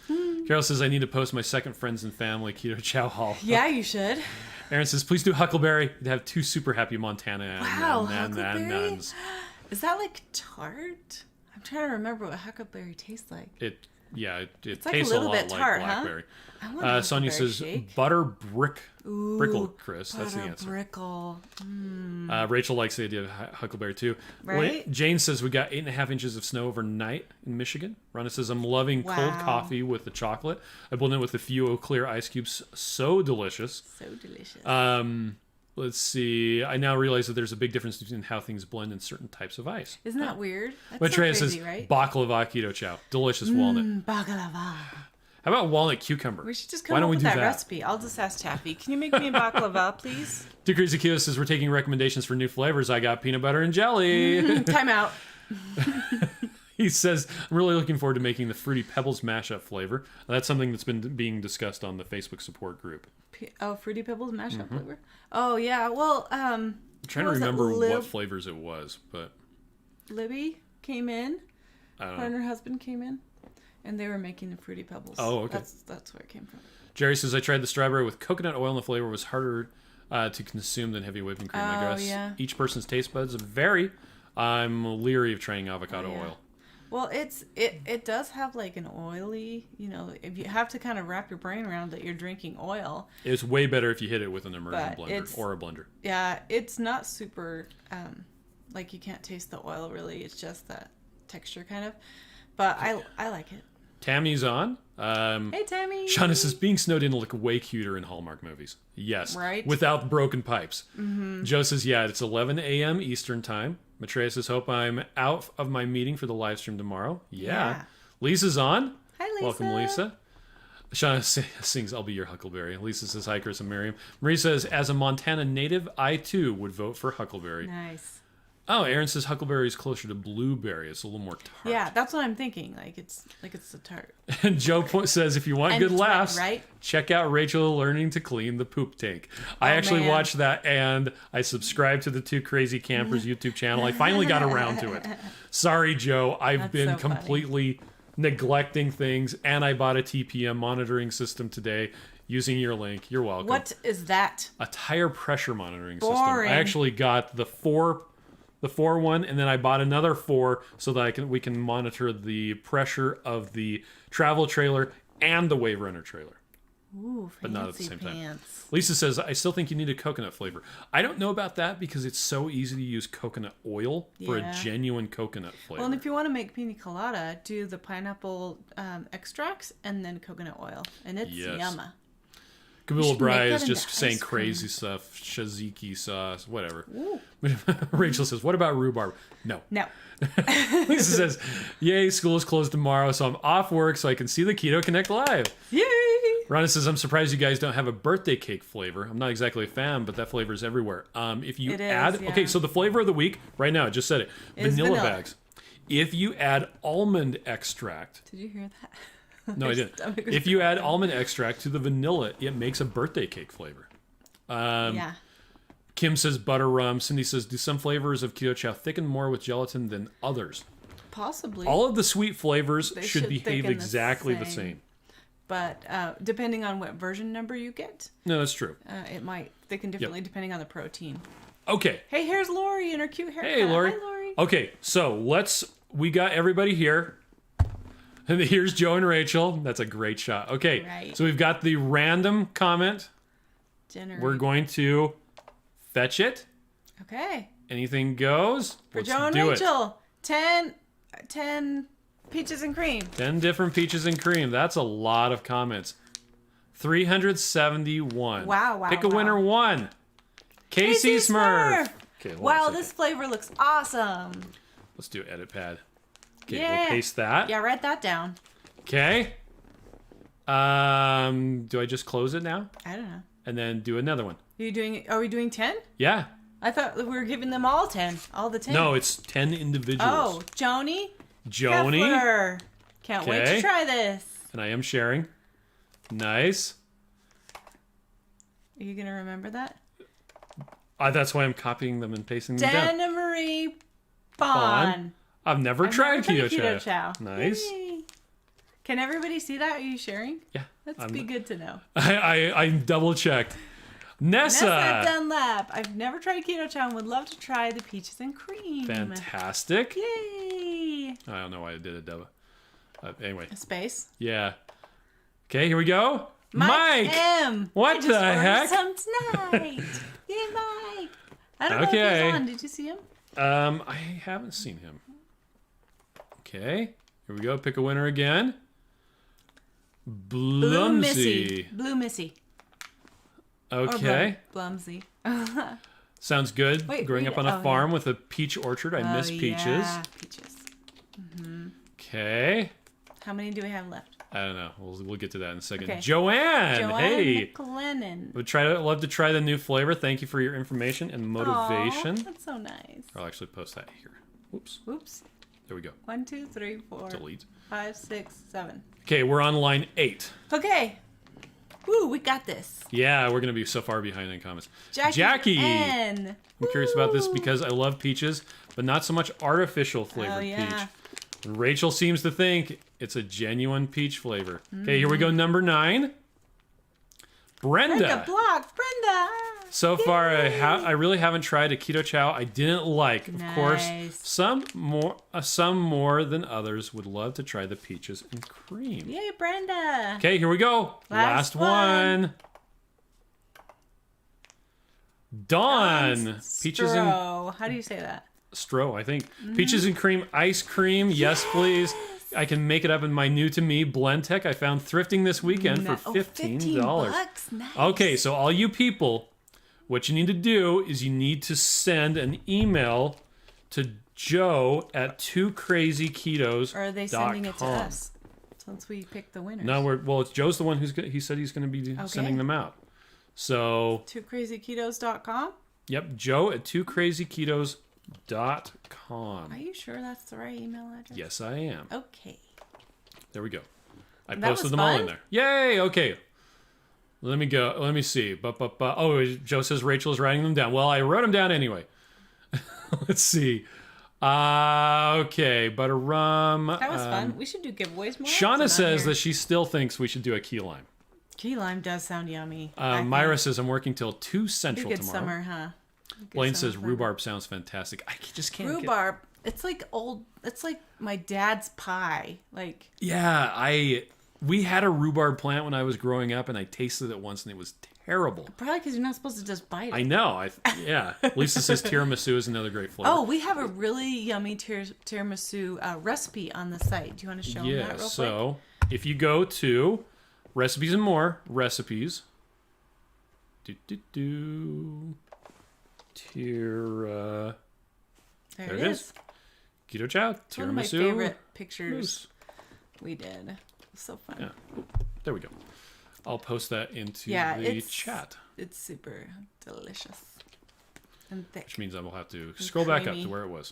Speaker 2: Carol says, I need to post my second Friends and Family Keto Chow haul.
Speaker 1: Yeah, you should.
Speaker 2: Aaron says, please do Huckleberry. You'd have two super happy Montana
Speaker 1: Huckleberry?
Speaker 2: nuns.
Speaker 1: Is that like tart? I'm trying to remember what huckleberry tastes like.
Speaker 2: It
Speaker 1: It's like
Speaker 2: tastes
Speaker 1: a little
Speaker 2: lot
Speaker 1: bit
Speaker 2: like
Speaker 1: tart,
Speaker 2: blackberry.
Speaker 1: Huh? I want a
Speaker 2: Sonia
Speaker 1: huckleberry
Speaker 2: says,
Speaker 1: shake.
Speaker 2: butter brickle, Chris.
Speaker 1: Butter
Speaker 2: That's the answer.
Speaker 1: brickle.
Speaker 2: Rachel likes the idea of huckleberry too.
Speaker 1: Right?
Speaker 2: Jane says we got 8.5 inches of snow overnight in Michigan. Rhonda says I'm loving cold coffee with the chocolate. I blend it with a few clear ice cubes. So delicious.
Speaker 1: So delicious.
Speaker 2: Let's see. I now realize that there's a big difference between how things blend in certain types of ice.
Speaker 1: Isn't that weird? That's
Speaker 2: Maitreya
Speaker 1: so crazy,
Speaker 2: says
Speaker 1: right?
Speaker 2: baklava keto chow. Delicious walnut.
Speaker 1: Baklava.
Speaker 2: How about walnut cucumber?
Speaker 1: We should just come up with that
Speaker 2: that
Speaker 1: recipe. I'll just ask Taffy. Can you make me a baklava, please?
Speaker 2: Two Crazy Keto says we're taking recommendations for new flavors. I got peanut butter and jelly.
Speaker 1: Time out.
Speaker 2: He says, I'm really looking forward to making the Fruity Pebbles mashup flavor. That's something that's been being discussed on the Facebook support group.
Speaker 1: Fruity Pebbles mashup flavor? Oh, yeah. Well,
Speaker 2: I'm trying to remember what flavors it was, but...
Speaker 1: Libby came in.
Speaker 2: I don't
Speaker 1: Her
Speaker 2: know.
Speaker 1: and her husband came in. And they were making the Fruity Pebbles.
Speaker 2: Oh, okay.
Speaker 1: That's where it came from.
Speaker 2: Jerry says, I tried the strawberry with coconut oil and the flavor was harder to consume than heavy whipping cream. I guess each person's taste buds vary. I'm leery of trying avocado oil.
Speaker 1: Well, it does have like an oily, if you have to kind of wrap your brain around that you're drinking oil.
Speaker 2: It's way better if you hit it with an immersion blender or a blender.
Speaker 1: Yeah, it's not super, like you can't taste the oil really. It's just that texture kind of. But I like it.
Speaker 2: Tammy's on.
Speaker 1: Hey, Tammy.
Speaker 2: Shauna says, being snowed in look way cuter in Hallmark movies. Yes.
Speaker 1: Right?
Speaker 2: Without broken pipes. Mm-hmm. Joe says, yeah, it's 11 a.m. Eastern time. Maitreya says, hope I'm out of my meeting for the live stream tomorrow. Yeah. Lisa's on.
Speaker 1: Hi, Lisa.
Speaker 2: Welcome, Lisa. Shauna sings, I'll be your Huckleberry. Lisa says, hi, Chris and Miriam. Marie says, as a Montana native, I too would vote for Huckleberry.
Speaker 1: Nice.
Speaker 2: Oh, Aaron says Huckleberry is closer to Blueberry. It's a little more tart.
Speaker 1: Yeah, that's what I'm thinking. Like it's a tart.
Speaker 2: And Joe says, if you want good laughs,
Speaker 1: right?
Speaker 2: check out Rachel learning to clean the poop tank. I actually watched that, and I subscribed to the Two Crazy Campers YouTube channel. I finally got around to it. Sorry, Joe. I've been completely neglecting things, and I bought a TPM monitoring system today. using your link. You're welcome.
Speaker 1: What is that?
Speaker 2: A tire pressure monitoring system.
Speaker 1: Boring.
Speaker 2: I actually got the four one, and then I bought another 4 so that we can monitor the pressure of the travel trailer and the Wave Runner trailer.
Speaker 1: Ooh,
Speaker 2: but not at the same
Speaker 1: pants.
Speaker 2: time. Lisa says, I still think you need a coconut flavor. I don't know about that because it's so easy to use coconut oil for a genuine coconut flavor.
Speaker 1: Well, and if you want to make pina colada, do the pineapple extracts and then coconut oil. And it's yummy.
Speaker 2: Camilla Bry is just saying crazy stuff. Tzatziki sauce, whatever. Rachel says, what about rhubarb? No. Lisa says, yay, school is closed tomorrow, so I'm off work so I can see the Keto Connect live.
Speaker 1: Yay!
Speaker 2: Rhonda says, I'm surprised you guys don't have a birthday cake flavor. I'm not exactly a fan, but that flavor is everywhere. If you okay, so the flavor of the week, right now, I just said it, vanilla bags. If you add almond extract.
Speaker 1: Did you hear that?
Speaker 2: No, I didn't. If you add almond extract to the vanilla, it makes a birthday cake flavor. Kim says butter rum. Cindy says, do some flavors of Keto Chow thicken more with gelatin than others?
Speaker 1: Possibly.
Speaker 2: All of the sweet flavors should behave exactly the same.
Speaker 1: But depending on what version number you get.
Speaker 2: No, that's true.
Speaker 1: It might thicken differently depending on the protein.
Speaker 2: Okay.
Speaker 1: Hey, here's Lori in her cute haircut.
Speaker 2: Hey, Lori.
Speaker 1: Hi, Lori.
Speaker 2: Okay, so we got everybody here. And here's Joe and Rachel. That's a great shot. Okay, so we've got the random comment. We're going to fetch it.
Speaker 1: Okay.
Speaker 2: Anything goes.
Speaker 1: For Joe and Rachel, 10 peaches and cream.
Speaker 2: 10 different peaches and cream. That's a lot of comments. 371.
Speaker 1: Wow.
Speaker 2: Pick a winner 1. Casey Smurf. Okay,
Speaker 1: wow, this flavor looks awesome.
Speaker 2: Let's do edit pad. Okay, we'll paste that.
Speaker 1: Yeah, write that down.
Speaker 2: Okay. Do I just close it now?
Speaker 1: I don't know.
Speaker 2: And then do another one.
Speaker 1: Are we doing 10?
Speaker 2: Yeah.
Speaker 1: I thought we were giving them all 10. All the 10.
Speaker 2: No, it's 10 individuals.
Speaker 1: Oh, Joni. Kepler. Can't wait to try this.
Speaker 2: And I am sharing. Nice.
Speaker 1: Are you going to remember that?
Speaker 2: That's why I'm copying them and pasting them down.
Speaker 1: Dana Marie Bon.
Speaker 2: I've never tried Keto
Speaker 1: Chow.
Speaker 2: Nice.
Speaker 1: Yay. Can everybody see that? Are you sharing?
Speaker 2: Yeah.
Speaker 1: That's be good to know.
Speaker 2: I double checked. Nessa
Speaker 1: Dunlap. I've never tried Keto Chow and would love to try the peaches and cream.
Speaker 2: Fantastic.
Speaker 1: Yay.
Speaker 2: I don't know why I did a double. Anyway.
Speaker 1: A space.
Speaker 2: Yeah. Okay, here we go.
Speaker 1: Mike M.
Speaker 2: What the heck?
Speaker 1: Some tonight. Yay, Mike. I don't know if he's on. Did you see him?
Speaker 2: I haven't seen him. Okay, here we go. Pick a winner again.
Speaker 1: Blue Missy.
Speaker 2: Okay.
Speaker 1: Blumsy.
Speaker 2: Sounds good. Growing up on a farm with a peach orchard. I miss peaches.
Speaker 1: Yeah, peaches.
Speaker 2: Okay.
Speaker 1: How many do we have left?
Speaker 2: I don't know. We'll get to that in a second.
Speaker 1: Okay.
Speaker 2: Joanne. Hey.
Speaker 1: McLennan.
Speaker 2: Love to try the new flavor. Thank you for your information and motivation.
Speaker 1: Aww, that's so nice.
Speaker 2: I'll actually post that here. Oops. There we go.
Speaker 1: 1, 2, 3, 4.
Speaker 2: Delete.
Speaker 1: 5, 6, 7.
Speaker 2: Okay, we're on line 8.
Speaker 1: Okay. Woo, we got this.
Speaker 2: Yeah, we're gonna be so far behind in comments.
Speaker 1: Jackie.
Speaker 2: I'm curious about this because I love peaches, but not so much artificial flavored peach. Rachel seems to think it's a genuine peach flavor. Okay, here we go. Number 9. Brenda.
Speaker 1: Brenda.
Speaker 2: So far, I really haven't tried a Keto Chow I didn't like. Of course, some more than others would love to try the peaches and cream.
Speaker 1: Yay, Brenda.
Speaker 2: Okay, here we go. Last one. Dawn. Peaches and
Speaker 1: how do you say that?
Speaker 2: Stro, I think. Peaches and cream ice cream. Yes, please. I can make it up in my new to me blend tech I found thrifting this weekend for $15.
Speaker 1: $15. Nice.
Speaker 2: Okay, so all you people, what you need to do is you need to send an email to Joe at 2crazyketos.com.
Speaker 1: Or are they sending it to us since we picked the winners?
Speaker 2: No, it's Joe's the one he said he's going to be sending them out. So
Speaker 1: 2crazyketos.com?
Speaker 2: Yep, Joe at 2crazyketos.com.
Speaker 1: Are you sure that's the right email address?
Speaker 2: Yes, I am.
Speaker 1: Okay.
Speaker 2: There we go. I posted them all in there. Yay! Okay. Let me go. Let me see. Oh, Joe says Rachel is writing them down. Well, I wrote them down anyway. Let's see. Okay. Butter rum.
Speaker 1: That was fun. We should do giveaways more.
Speaker 2: Shauna says that she still thinks we should do a key lime.
Speaker 1: Key lime does sound yummy.
Speaker 2: Myra says, I'm working till 2 Central
Speaker 1: good
Speaker 2: tomorrow.
Speaker 1: Summer, huh? Good
Speaker 2: Blaine
Speaker 1: summer
Speaker 2: says,
Speaker 1: flavor.
Speaker 2: rhubarb sounds fantastic. I just can't
Speaker 1: Rhubarb. It's like it's like my dad's pie. Like,
Speaker 2: yeah, we had a rhubarb plant when I was growing up, and I tasted it once, and it was terrible.
Speaker 1: probably because you're not supposed to just bite it.
Speaker 2: I know. Yeah. Lisa says tiramisu is another great flavor.
Speaker 1: Oh, we have a really yummy tiramisu recipe on the site. Do you want to show them that real quick?
Speaker 2: So if you go to Recipes and More, Recipes, there it is. Keto Chow, tiramisu.
Speaker 1: One of my favorite pictures we did. It was so fun.
Speaker 2: Yeah. There we go. I'll post that into the chat.
Speaker 1: It's super delicious and thick.
Speaker 2: Which means I will have to scroll back up
Speaker 1: creamy.
Speaker 2: to where it was.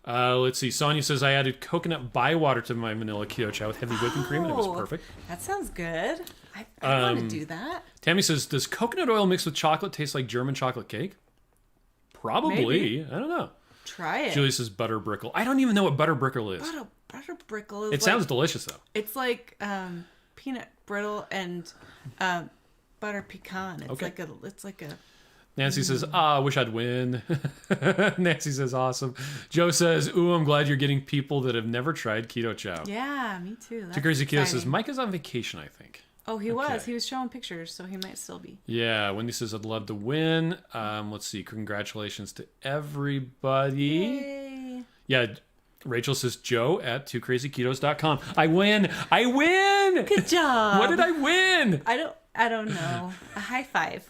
Speaker 2: Let's see. Sonia says, I added coconut bywater to my vanilla keto chow with heavy whipping cream, and it was perfect.
Speaker 1: That sounds good. I want to do that.
Speaker 2: Tammy says, does coconut oil mixed with chocolate taste like German chocolate cake? Probably.
Speaker 1: Maybe.
Speaker 2: I don't know.
Speaker 1: Try it.
Speaker 2: Julie says, butter brickle. I don't even know what butter brickle is.
Speaker 1: Butter brickle is
Speaker 2: It sounds delicious, though.
Speaker 1: It's like peanut brittle and butter pecan. It's like a
Speaker 2: Nancy says, I wish I'd win. Nancy says, awesome. Joe says, ooh, I'm glad you're getting people that have never tried keto chow.
Speaker 1: Yeah, me too.
Speaker 2: Too Crazy Keto says, Mike is on vacation, I think.
Speaker 1: Oh, he was. He was showing pictures, so he might still be.
Speaker 2: Yeah, Wendy says, I'd love to win. Let's see. Congratulations to everybody.
Speaker 1: Yay.
Speaker 2: Yeah, Rachel says, Joe at twocrazyketos.com. I win. I win.
Speaker 1: Good job.
Speaker 2: What did I win?
Speaker 1: I don't know. A high five.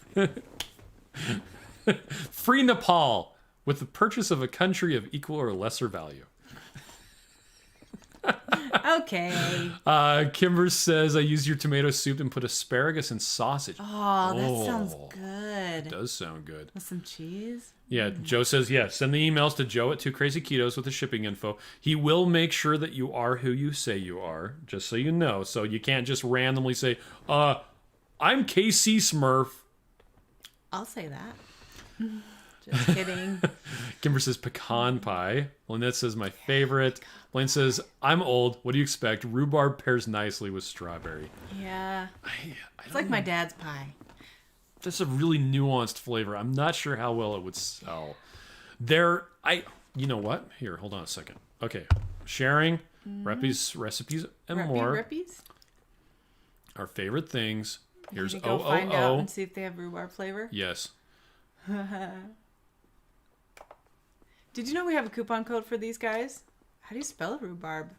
Speaker 2: Free Nepal with the purchase of a country of equal or lesser value.
Speaker 1: Okay.
Speaker 2: Kimber says, I used your tomato soup and put asparagus and sausage.
Speaker 1: Oh, that sounds good.
Speaker 2: It does sound good.
Speaker 1: With some cheese?
Speaker 2: Yeah, Joe says, yeah, send the emails to Joe at 2crazyketos with the shipping info. He will make sure that you are who you say you are, just so you know. So you can't just randomly say, I'm KC Smurf.
Speaker 1: I'll say that. Just kidding.
Speaker 2: Kimber says pecan pie. Lynette says my favorite. Blaine says, I'm old. What do you expect? Rhubarb pairs nicely with strawberry.
Speaker 1: Yeah.
Speaker 2: I
Speaker 1: It's like my dad's pie.
Speaker 2: That's a really nuanced flavor. I'm not sure how well it would sell. You know what? Here, hold on a second. Okay. Sharing, recipes, and more.
Speaker 1: Rippies?
Speaker 2: Our favorite things. Here's
Speaker 1: go find out and see if they have rhubarb flavor.
Speaker 2: Yes.
Speaker 1: Did you know we have a coupon code for these guys? How do you spell rhubarb?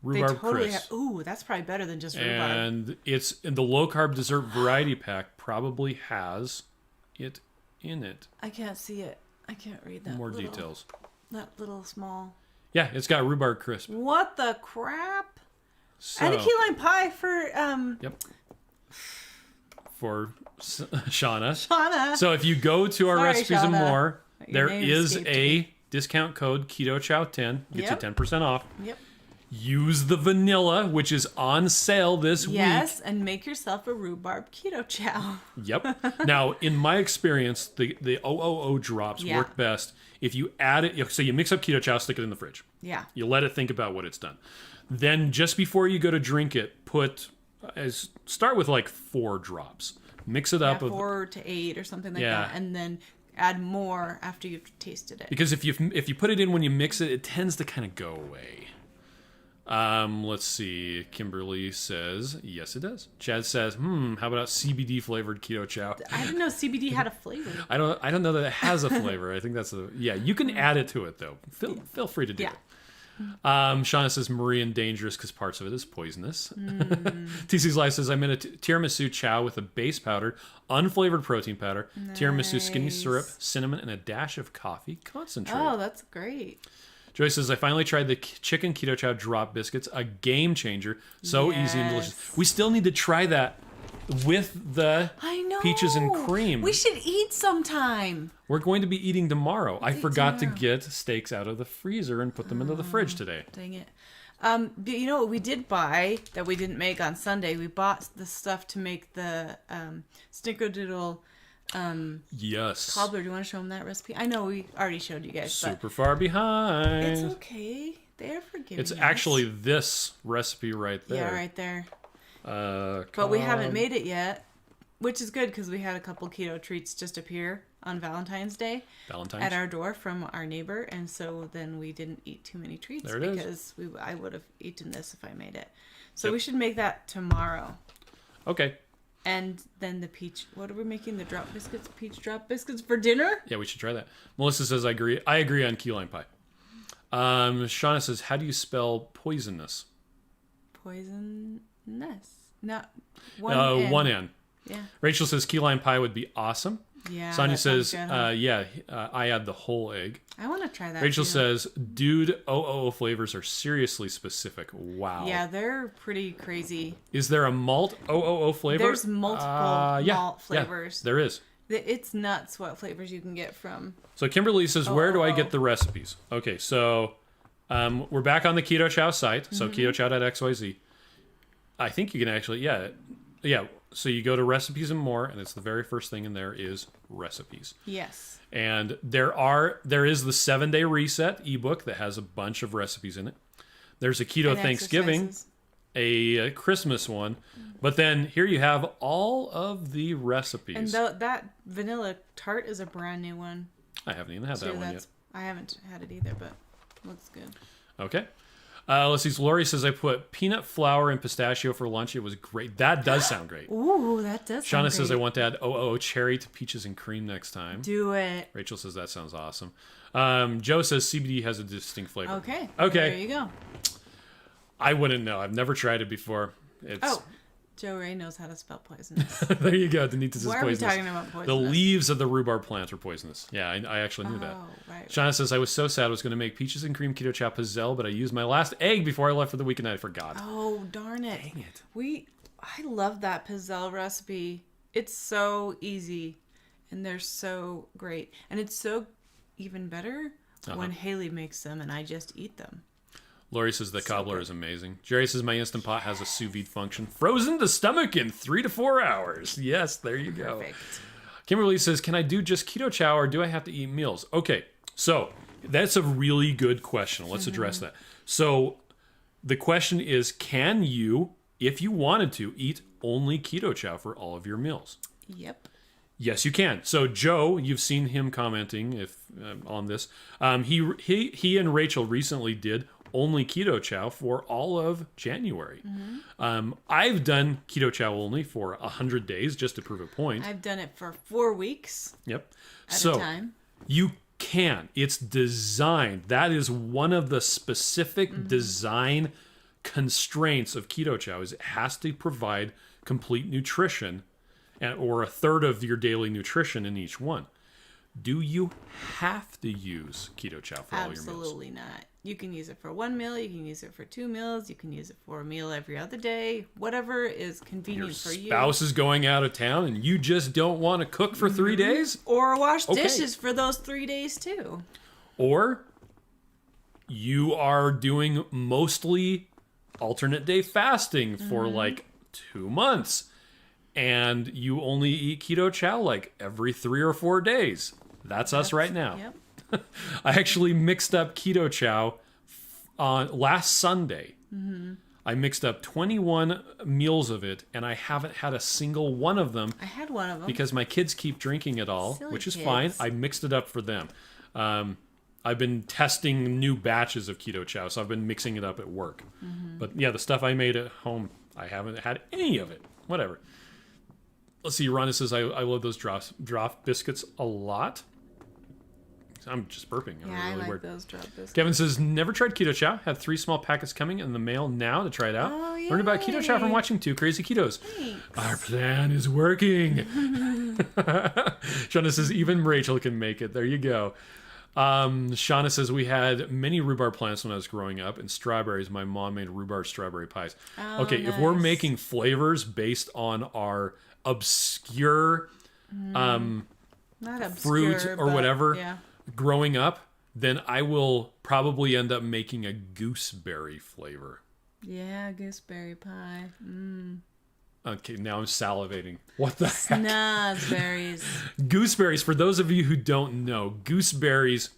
Speaker 2: Rhubarb
Speaker 1: they totally
Speaker 2: Chris.
Speaker 1: Ooh, that's probably better than just rhubarb.
Speaker 2: And it's in the low carb dessert variety pack. Probably has it in it.
Speaker 1: I can't see it. I can't read that.
Speaker 2: More details.
Speaker 1: That little small.
Speaker 2: Yeah, it's got rhubarb crisp.
Speaker 1: What the crap?
Speaker 2: So,
Speaker 1: And a key lime pie for
Speaker 2: Yep. For Shauna.
Speaker 1: Shauna.
Speaker 2: So if you go to our recipes
Speaker 1: Shauna.
Speaker 2: and more,
Speaker 1: Your
Speaker 2: there
Speaker 1: name
Speaker 2: is
Speaker 1: escaped
Speaker 2: a
Speaker 1: me.
Speaker 2: discount code Keto Chow 10. Gets you 10% off.
Speaker 1: Yep.
Speaker 2: Use the vanilla, which is on sale this week.
Speaker 1: Yes, and make yourself a rhubarb keto chow.
Speaker 2: Yep. Now, in my experience, the OOO drops work best if you add it. So you mix up keto chow, stick it in the fridge.
Speaker 1: Yeah.
Speaker 2: You let it think about what it's done. Then just before you go to drink it, start with like 4 drops. Mix it up.
Speaker 1: 4 to 8 or something like that, and then add more after you've tasted it.
Speaker 2: Because if you put it in when you mix it, it tends to kind of go away. Let's see. Kimberly says, yes, it does. Chad says, how about CBD flavored keto chow?
Speaker 1: I didn't know CBD had a flavor.
Speaker 2: I don't know that it has a flavor. I think that's you can add it to it though. Feel free to do it. Shauna says Maurian dangerous because parts of it is poisonous. TC's Life says I made a tiramisu chow with a base powder, unflavored protein powder, tiramisu skinny syrup, cinnamon, and a dash of coffee concentrate.
Speaker 1: Oh, that's great.
Speaker 2: Joy says, I finally tried the chicken keto chow drop biscuits, a game changer. So easy and delicious. We still need to try that with the peaches and cream.
Speaker 1: We should eat sometime.
Speaker 2: We're going to be eating tomorrow. I forgot to get steaks out of the freezer and put them into the fridge today.
Speaker 1: Dang it. But you know what we did buy that we didn't make on Sunday? We bought the stuff to make the snickerdoodle
Speaker 2: yes.
Speaker 1: cobbler. Do you want to show them that recipe? I know we already showed you guys.
Speaker 2: Super far behind.
Speaker 1: It's okay. They're forgiving
Speaker 2: It's
Speaker 1: us.
Speaker 2: actually this recipe right there.
Speaker 1: Yeah, right there. But we haven't made it yet, which is good because we had a couple keto treats just appear on Valentine's Day at our door from our neighbor, and so then we didn't eat too many treats because I would have eaten this if I made it. So we should make that tomorrow.
Speaker 2: Okay.
Speaker 1: And then the peach. What are we making? The drop biscuits, peach drop biscuits for dinner?
Speaker 2: Yeah, we should try that. Melissa says I agree. I agree on key lime pie. Shauna says, how do you spell poisonous?
Speaker 1: Poisonous. Not one
Speaker 2: one N.
Speaker 1: Yeah.
Speaker 2: Rachel says key lime pie would be awesome.
Speaker 1: Yeah.
Speaker 2: Sonia says, good, huh? I add the whole egg.
Speaker 1: I want to try that.
Speaker 2: Rachel says, dude, OOO flavors are seriously specific. Wow.
Speaker 1: Yeah, they're pretty crazy.
Speaker 2: Is there a malt OOO flavor?
Speaker 1: There's multiple malt flavors.
Speaker 2: Yeah, there is.
Speaker 1: It's nuts what flavors you can get from.
Speaker 2: So Kimberly says, where do I get the recipes? Okay, so we're back on the Keto Chow site. So ketochow.xyz. I think you can actually, yeah. So you go to recipes and more, and it's the very first thing in there is recipes.
Speaker 1: Yes.
Speaker 2: And there is the 7-day reset ebook that has a bunch of recipes in it. There's a keto Thanksgiving, a Christmas one, but then here you have all of the recipes.
Speaker 1: And that vanilla tart is a brand new one.
Speaker 2: I haven't even had that one yet.
Speaker 1: I haven't had it either, but looks good.
Speaker 2: Okay. Let's see. Lori says I put peanut flour and pistachio for lunch. It was great. That does sound great.
Speaker 1: Ooh, that does sound
Speaker 2: Shauna
Speaker 1: great.
Speaker 2: says I want to add OOO cherry to peaches and cream next time.
Speaker 1: Do it.
Speaker 2: Rachel says that sounds awesome. Joe says CBD has a distinct flavor.
Speaker 1: Okay. There you go.
Speaker 2: I wouldn't know. I've never tried it before.
Speaker 1: Joe Ray knows how to spell poisonous.
Speaker 2: There you go. Denita says
Speaker 1: Why are we talking about poisonous?
Speaker 2: The leaves of the rhubarb plant are poisonous. Yeah, I actually knew that.
Speaker 1: Right.
Speaker 2: Shauna says, I was so sad I was going to make peaches and cream keto chow pizzelle, but I used my last egg before I left for the weekend and I forgot.
Speaker 1: Oh, darn it.
Speaker 2: Dang it.
Speaker 1: I love that pizzelle recipe. It's so easy, and they're so great. And it's so even better when Haley makes them and I just eat them.
Speaker 2: Lori says the cobbler is amazing. Jerry says my Instant Pot has a sous vide function. Frozen to stomach in 3 to 4 hours. Yes, there you go.
Speaker 1: Perfect.
Speaker 2: Kimberly says, can I do just keto chow or do I have to eat meals? Okay, so that's a really good question. Let's address that. So the question is, can you, if you wanted to, eat only keto chow for all of your meals?
Speaker 1: Yep.
Speaker 2: Yes, you can. So Joe, you've seen him commenting on this. He and Rachel recently did only keto chow for all of January. I've done keto chow only for 100 days just to prove a point.
Speaker 1: I've done it for 4 weeks.
Speaker 2: Yep.
Speaker 1: At a time.
Speaker 2: You can. It's designed. That is one of the specific design constraints of keto chow is it has to provide complete nutrition or a third of your daily nutrition in each one. Do you have to use keto chow for all your meals?
Speaker 1: Absolutely not. You can use it for 1 meal. You can use it for 2 meals. You can use it for a meal every other day. Whatever is convenient for you.
Speaker 2: Your spouse is going out of town and you just don't want to cook for 3 days?
Speaker 1: Or wash dishes for those 3 days too.
Speaker 2: Or you are doing mostly alternate day fasting for like 2 months. And you only eat keto chow like every 3 or 4 days. That's us right now.
Speaker 1: Yep.
Speaker 2: I actually mixed up keto chow on last Sunday. I mixed up 21 meals of it, and I haven't had a single one of them.
Speaker 1: I had one of them.
Speaker 2: Because my kids keep drinking it all,
Speaker 1: Silly
Speaker 2: which is
Speaker 1: kids.
Speaker 2: fine. I mixed it up for them. I've been testing new batches of keto chow, so I've been mixing it up at work. But yeah, the stuff I made at home, I haven't had any of it. Whatever. Let's see, Rhonda says, I love those drop biscuits a lot. I'm just burping.
Speaker 1: Yeah, I like those drop biscuits.
Speaker 2: Kevin says, never tried keto chow. Have 3 small packets coming in the mail now to try it out.
Speaker 1: Oh,
Speaker 2: Learn about keto chow from watching 2 Crazy Ketos.
Speaker 1: Thanks.
Speaker 2: Our plan is working. Shauna says, even Rachel can make it. There you go. Shauna says, we had many rhubarb plants when I was growing up, and strawberries. My mom made rhubarb strawberry pies.
Speaker 1: Oh,
Speaker 2: okay,
Speaker 1: nice.
Speaker 2: If we're making flavors based on our obscure
Speaker 1: Not obscure,
Speaker 2: fruit or
Speaker 1: but,
Speaker 2: whatever
Speaker 1: yeah.
Speaker 2: growing up, then I will probably end up making a gooseberry flavor.
Speaker 1: Yeah, gooseberry pie.
Speaker 2: Okay, now I'm salivating. What the heck?
Speaker 1: Snozberries.
Speaker 2: Gooseberries, for those of you who don't know, gooseberries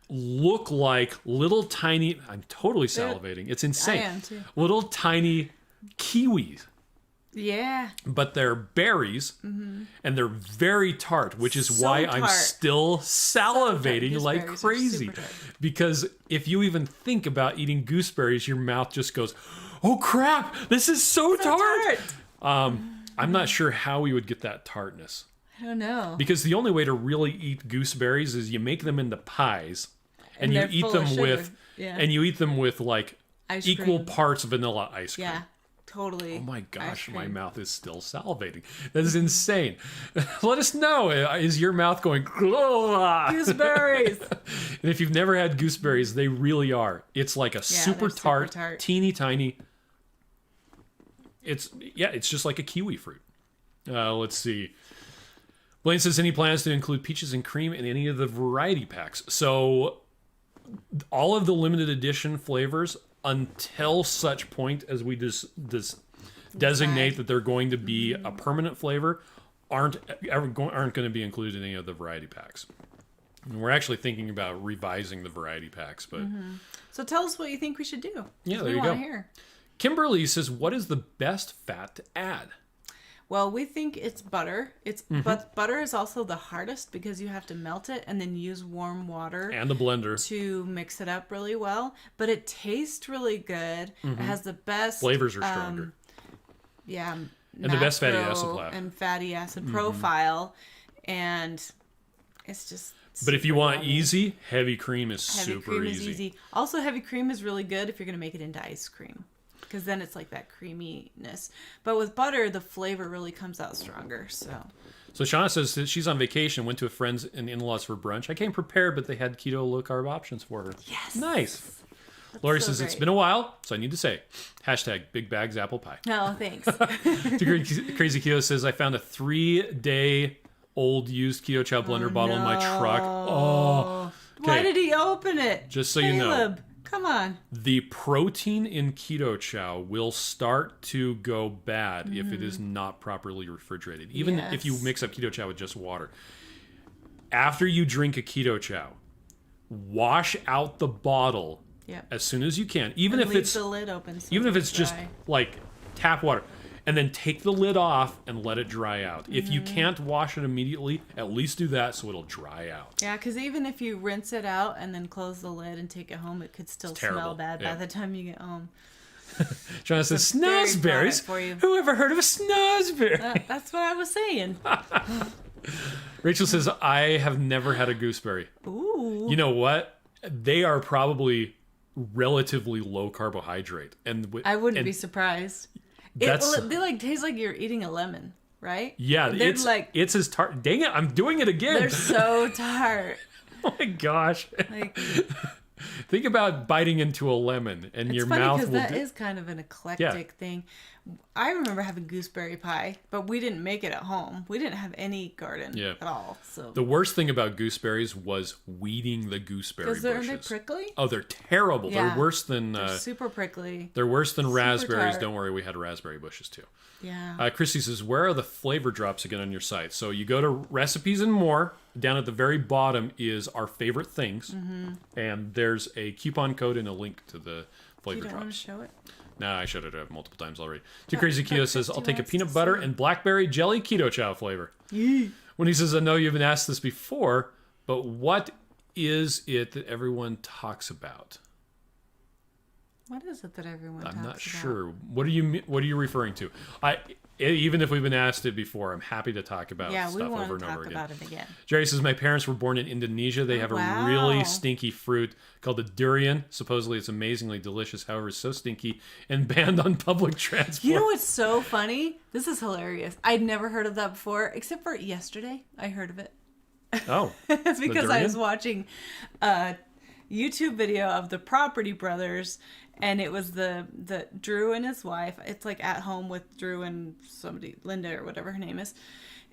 Speaker 2: look like little tiny... I'm totally salivating. It's insane.
Speaker 1: I am too.
Speaker 2: Little tiny kiwis.
Speaker 1: Yeah.
Speaker 2: But they're berries, and they're very tart, which is
Speaker 1: So
Speaker 2: why I'm
Speaker 1: tart.
Speaker 2: still salivating
Speaker 1: So tart.
Speaker 2: like
Speaker 1: Gooseberries are
Speaker 2: crazy.
Speaker 1: super tart.
Speaker 2: Because if you even think about eating gooseberries, your mouth just goes, oh crap, this is so tart. I'm not sure how we would get that tartness.
Speaker 1: I don't know.
Speaker 2: Because the only way to really eat gooseberries is you make them into pies, and you
Speaker 1: they're
Speaker 2: eat
Speaker 1: full
Speaker 2: them
Speaker 1: of sugar.
Speaker 2: with,
Speaker 1: Yeah.
Speaker 2: and you eat them with like
Speaker 1: Ice
Speaker 2: equal
Speaker 1: cream.
Speaker 2: parts vanilla ice cream.
Speaker 1: Yeah. Totally.
Speaker 2: Oh my
Speaker 1: Ice
Speaker 2: gosh, my
Speaker 1: cream.
Speaker 2: mouth is still salivating. That is insane. Let us know. Is your mouth going,
Speaker 1: Gooseberries.
Speaker 2: And if you've never had gooseberries, they really are. It's like a super
Speaker 1: they're super
Speaker 2: tart,
Speaker 1: tart.
Speaker 2: teeny tiny. It's just like a kiwi fruit. Let's see. Blaine says, any plans to include peaches and cream in any of the variety packs? So all of the limited edition flavors, until such point as we designate that they're going to be a permanent flavor, aren't going to be included in any of the variety packs. And we're actually thinking about revising the variety packs, but
Speaker 1: So tell us what you think we should do.
Speaker 2: Yeah, there
Speaker 1: we
Speaker 2: you
Speaker 1: wanna
Speaker 2: go.
Speaker 1: Hear.
Speaker 2: Kimberly says, what is the best fat to add?
Speaker 1: Well, we think it's butter. But butter is also the hardest because you have to melt it and then use warm water
Speaker 2: And the blender.
Speaker 1: to mix it up really well. But it tastes really good. It has the best
Speaker 2: Flavors are stronger.
Speaker 1: and
Speaker 2: the best fatty acid
Speaker 1: profile, and it's just.
Speaker 2: But if you
Speaker 1: super
Speaker 2: want
Speaker 1: yummy.
Speaker 2: easy, heavy cream is
Speaker 1: Heavy
Speaker 2: super
Speaker 1: cream
Speaker 2: easy.
Speaker 1: is easy. Also, heavy cream is really good if you're going to make it into ice cream, because then it's like that creaminess. But with butter, the flavor really comes out stronger. So
Speaker 2: Shauna says that she's on vacation, went to a friend's and in-laws for brunch. I came prepared, but they had keto low-carb options for her.
Speaker 1: yes,
Speaker 2: Nice. Lori
Speaker 1: so
Speaker 2: says, it's
Speaker 1: great.
Speaker 2: been a while, so I need to say, hashtag big bags apple pie.
Speaker 1: No, thanks.
Speaker 2: Krazy Keto says, I found a 3-day-old used Keto Chow blender bottle in my truck. Oh,
Speaker 1: Why
Speaker 2: okay.
Speaker 1: did he open it?
Speaker 2: Just so you know.
Speaker 1: Caleb, come on.
Speaker 2: The protein in Keto Chow will start to go bad if it is not properly refrigerated. Even if you
Speaker 1: Yes.
Speaker 2: mix up Keto Chow with just water. After you drink a Keto Chow, wash out the bottle
Speaker 1: Yep.
Speaker 2: as soon as you can. Even
Speaker 1: And
Speaker 2: if
Speaker 1: leave
Speaker 2: it's
Speaker 1: the lid open. So
Speaker 2: even if it's just
Speaker 1: dry.
Speaker 2: like tap water, and then take the lid off and let it dry out. If you can't wash it immediately, at least do that so it'll dry out.
Speaker 1: Yeah, because even if you rinse it out and then close the lid and take it home, it could still
Speaker 2: terrible.
Speaker 1: smell bad
Speaker 2: Yeah.
Speaker 1: by the time you get home.
Speaker 2: John says,
Speaker 1: a very
Speaker 2: snozberries?
Speaker 1: product for you.
Speaker 2: Who ever heard of a snozberry?
Speaker 1: That's what I was saying.
Speaker 2: Rachel says, I have never had a gooseberry.
Speaker 1: Ooh.
Speaker 2: You know what? They are probably relatively low carbohydrate. And
Speaker 1: I wouldn't be surprised.
Speaker 2: That's-
Speaker 1: They like taste like you're eating a lemon, right?
Speaker 2: yeah,
Speaker 1: They're
Speaker 2: it's
Speaker 1: like
Speaker 2: it's as tart. Dang it, I'm doing it again.
Speaker 1: they're so tart.
Speaker 2: Oh my gosh.
Speaker 1: Like
Speaker 2: Think about biting into a lemon and
Speaker 1: it's
Speaker 2: your
Speaker 1: funny
Speaker 2: mouth
Speaker 1: because
Speaker 2: will
Speaker 1: that is kind of an eclectic thing. I remember having gooseberry pie, but we didn't make it at home. We didn't have any garden
Speaker 2: Yeah.
Speaker 1: at all. So
Speaker 2: The worst thing about gooseberries was weeding the gooseberry
Speaker 1: because
Speaker 2: bushes.
Speaker 1: aren't they prickly?
Speaker 2: Oh, they're terrible.
Speaker 1: Yeah.
Speaker 2: They're worse than
Speaker 1: They're super prickly.
Speaker 2: raspberries.
Speaker 1: tart.
Speaker 2: Don't worry, we had raspberry bushes too.
Speaker 1: Yeah.
Speaker 2: Chrissy says, where are the flavor drops again on your site? So you go to recipes and more. Down at the very bottom is our favorite things.
Speaker 1: Mm-hmm.
Speaker 2: And there's a coupon code and a link to the
Speaker 1: you
Speaker 2: flavor
Speaker 1: don't want to
Speaker 2: drops.
Speaker 1: show it?
Speaker 2: No, I showed it multiple times already. Too Crazy Keto says, I'll take a
Speaker 1: wants
Speaker 2: peanut
Speaker 1: to
Speaker 2: butter
Speaker 1: see.
Speaker 2: and blackberry jelly Keto Chow flavor. When he says, I know you've been asked this before, but what is it that everyone talks about?
Speaker 1: What is it that everyone talks
Speaker 2: I'm not
Speaker 1: about?
Speaker 2: sure. What are you referring to? Even if we've been asked it before, I'm happy to talk about
Speaker 1: Yeah, we
Speaker 2: stuff
Speaker 1: want
Speaker 2: over
Speaker 1: to
Speaker 2: and over
Speaker 1: talk
Speaker 2: again.
Speaker 1: about it again.
Speaker 2: Jerry says, my parents were born in Indonesia. They have
Speaker 1: wow.
Speaker 2: a really stinky fruit called the Durian. Supposedly it's amazingly delicious. However, it's so stinky and banned on public transport.
Speaker 1: You know what's so funny? This is hilarious. I'd never heard of that before, except for yesterday. I heard of it.
Speaker 2: Oh.
Speaker 1: It's because I
Speaker 2: Durian?
Speaker 1: was watching a YouTube video of the Property Brothers, and it was the Drew and his wife. It's like at home with Drew and somebody, Linda or whatever her name is.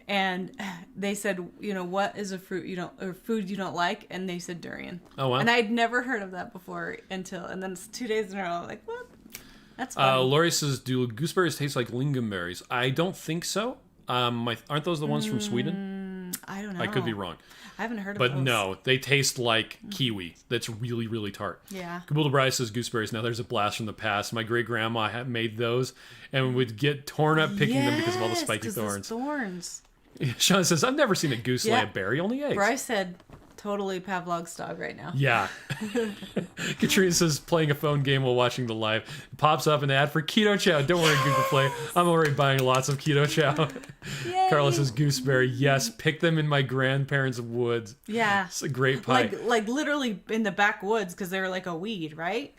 Speaker 1: And they said, what is a fruit food you don't like? And they said durian.
Speaker 2: Oh, wow.
Speaker 1: And I'd never heard of that before and then it's 2 days in a row. I'm like, what? That's funny.
Speaker 2: Lori says, do gooseberries taste like lingonberries? I don't think so. Aren't those the ones from Sweden?
Speaker 1: I don't know.
Speaker 2: I could be wrong.
Speaker 1: I haven't heard of
Speaker 2: But
Speaker 1: those.
Speaker 2: no, they taste like kiwi. That's really, really tart.
Speaker 1: Yeah.
Speaker 2: Kabul Bryce says gooseberries. Now there's a blast from the past. My great grandma had made those and would get torn up picking them because of all the spiky
Speaker 1: 'cause those
Speaker 2: thorns.
Speaker 1: thorns.
Speaker 2: Sean says, I've never seen a goose lay a berry, only eggs.
Speaker 1: Bryce said, totally Pavlov's dog right now.
Speaker 2: Yeah. Katrina says, playing a phone game while watching the live. Pops up an ad for Keto Chow. Don't worry, Google Play. I'm already buying lots of Keto Chow.
Speaker 1: Yay.
Speaker 2: Carla says, gooseberry. Yes, pick them in my grandparents' woods.
Speaker 1: Yeah.
Speaker 2: It's a great pie.
Speaker 1: Like literally in the backwoods because they're like a weed, right?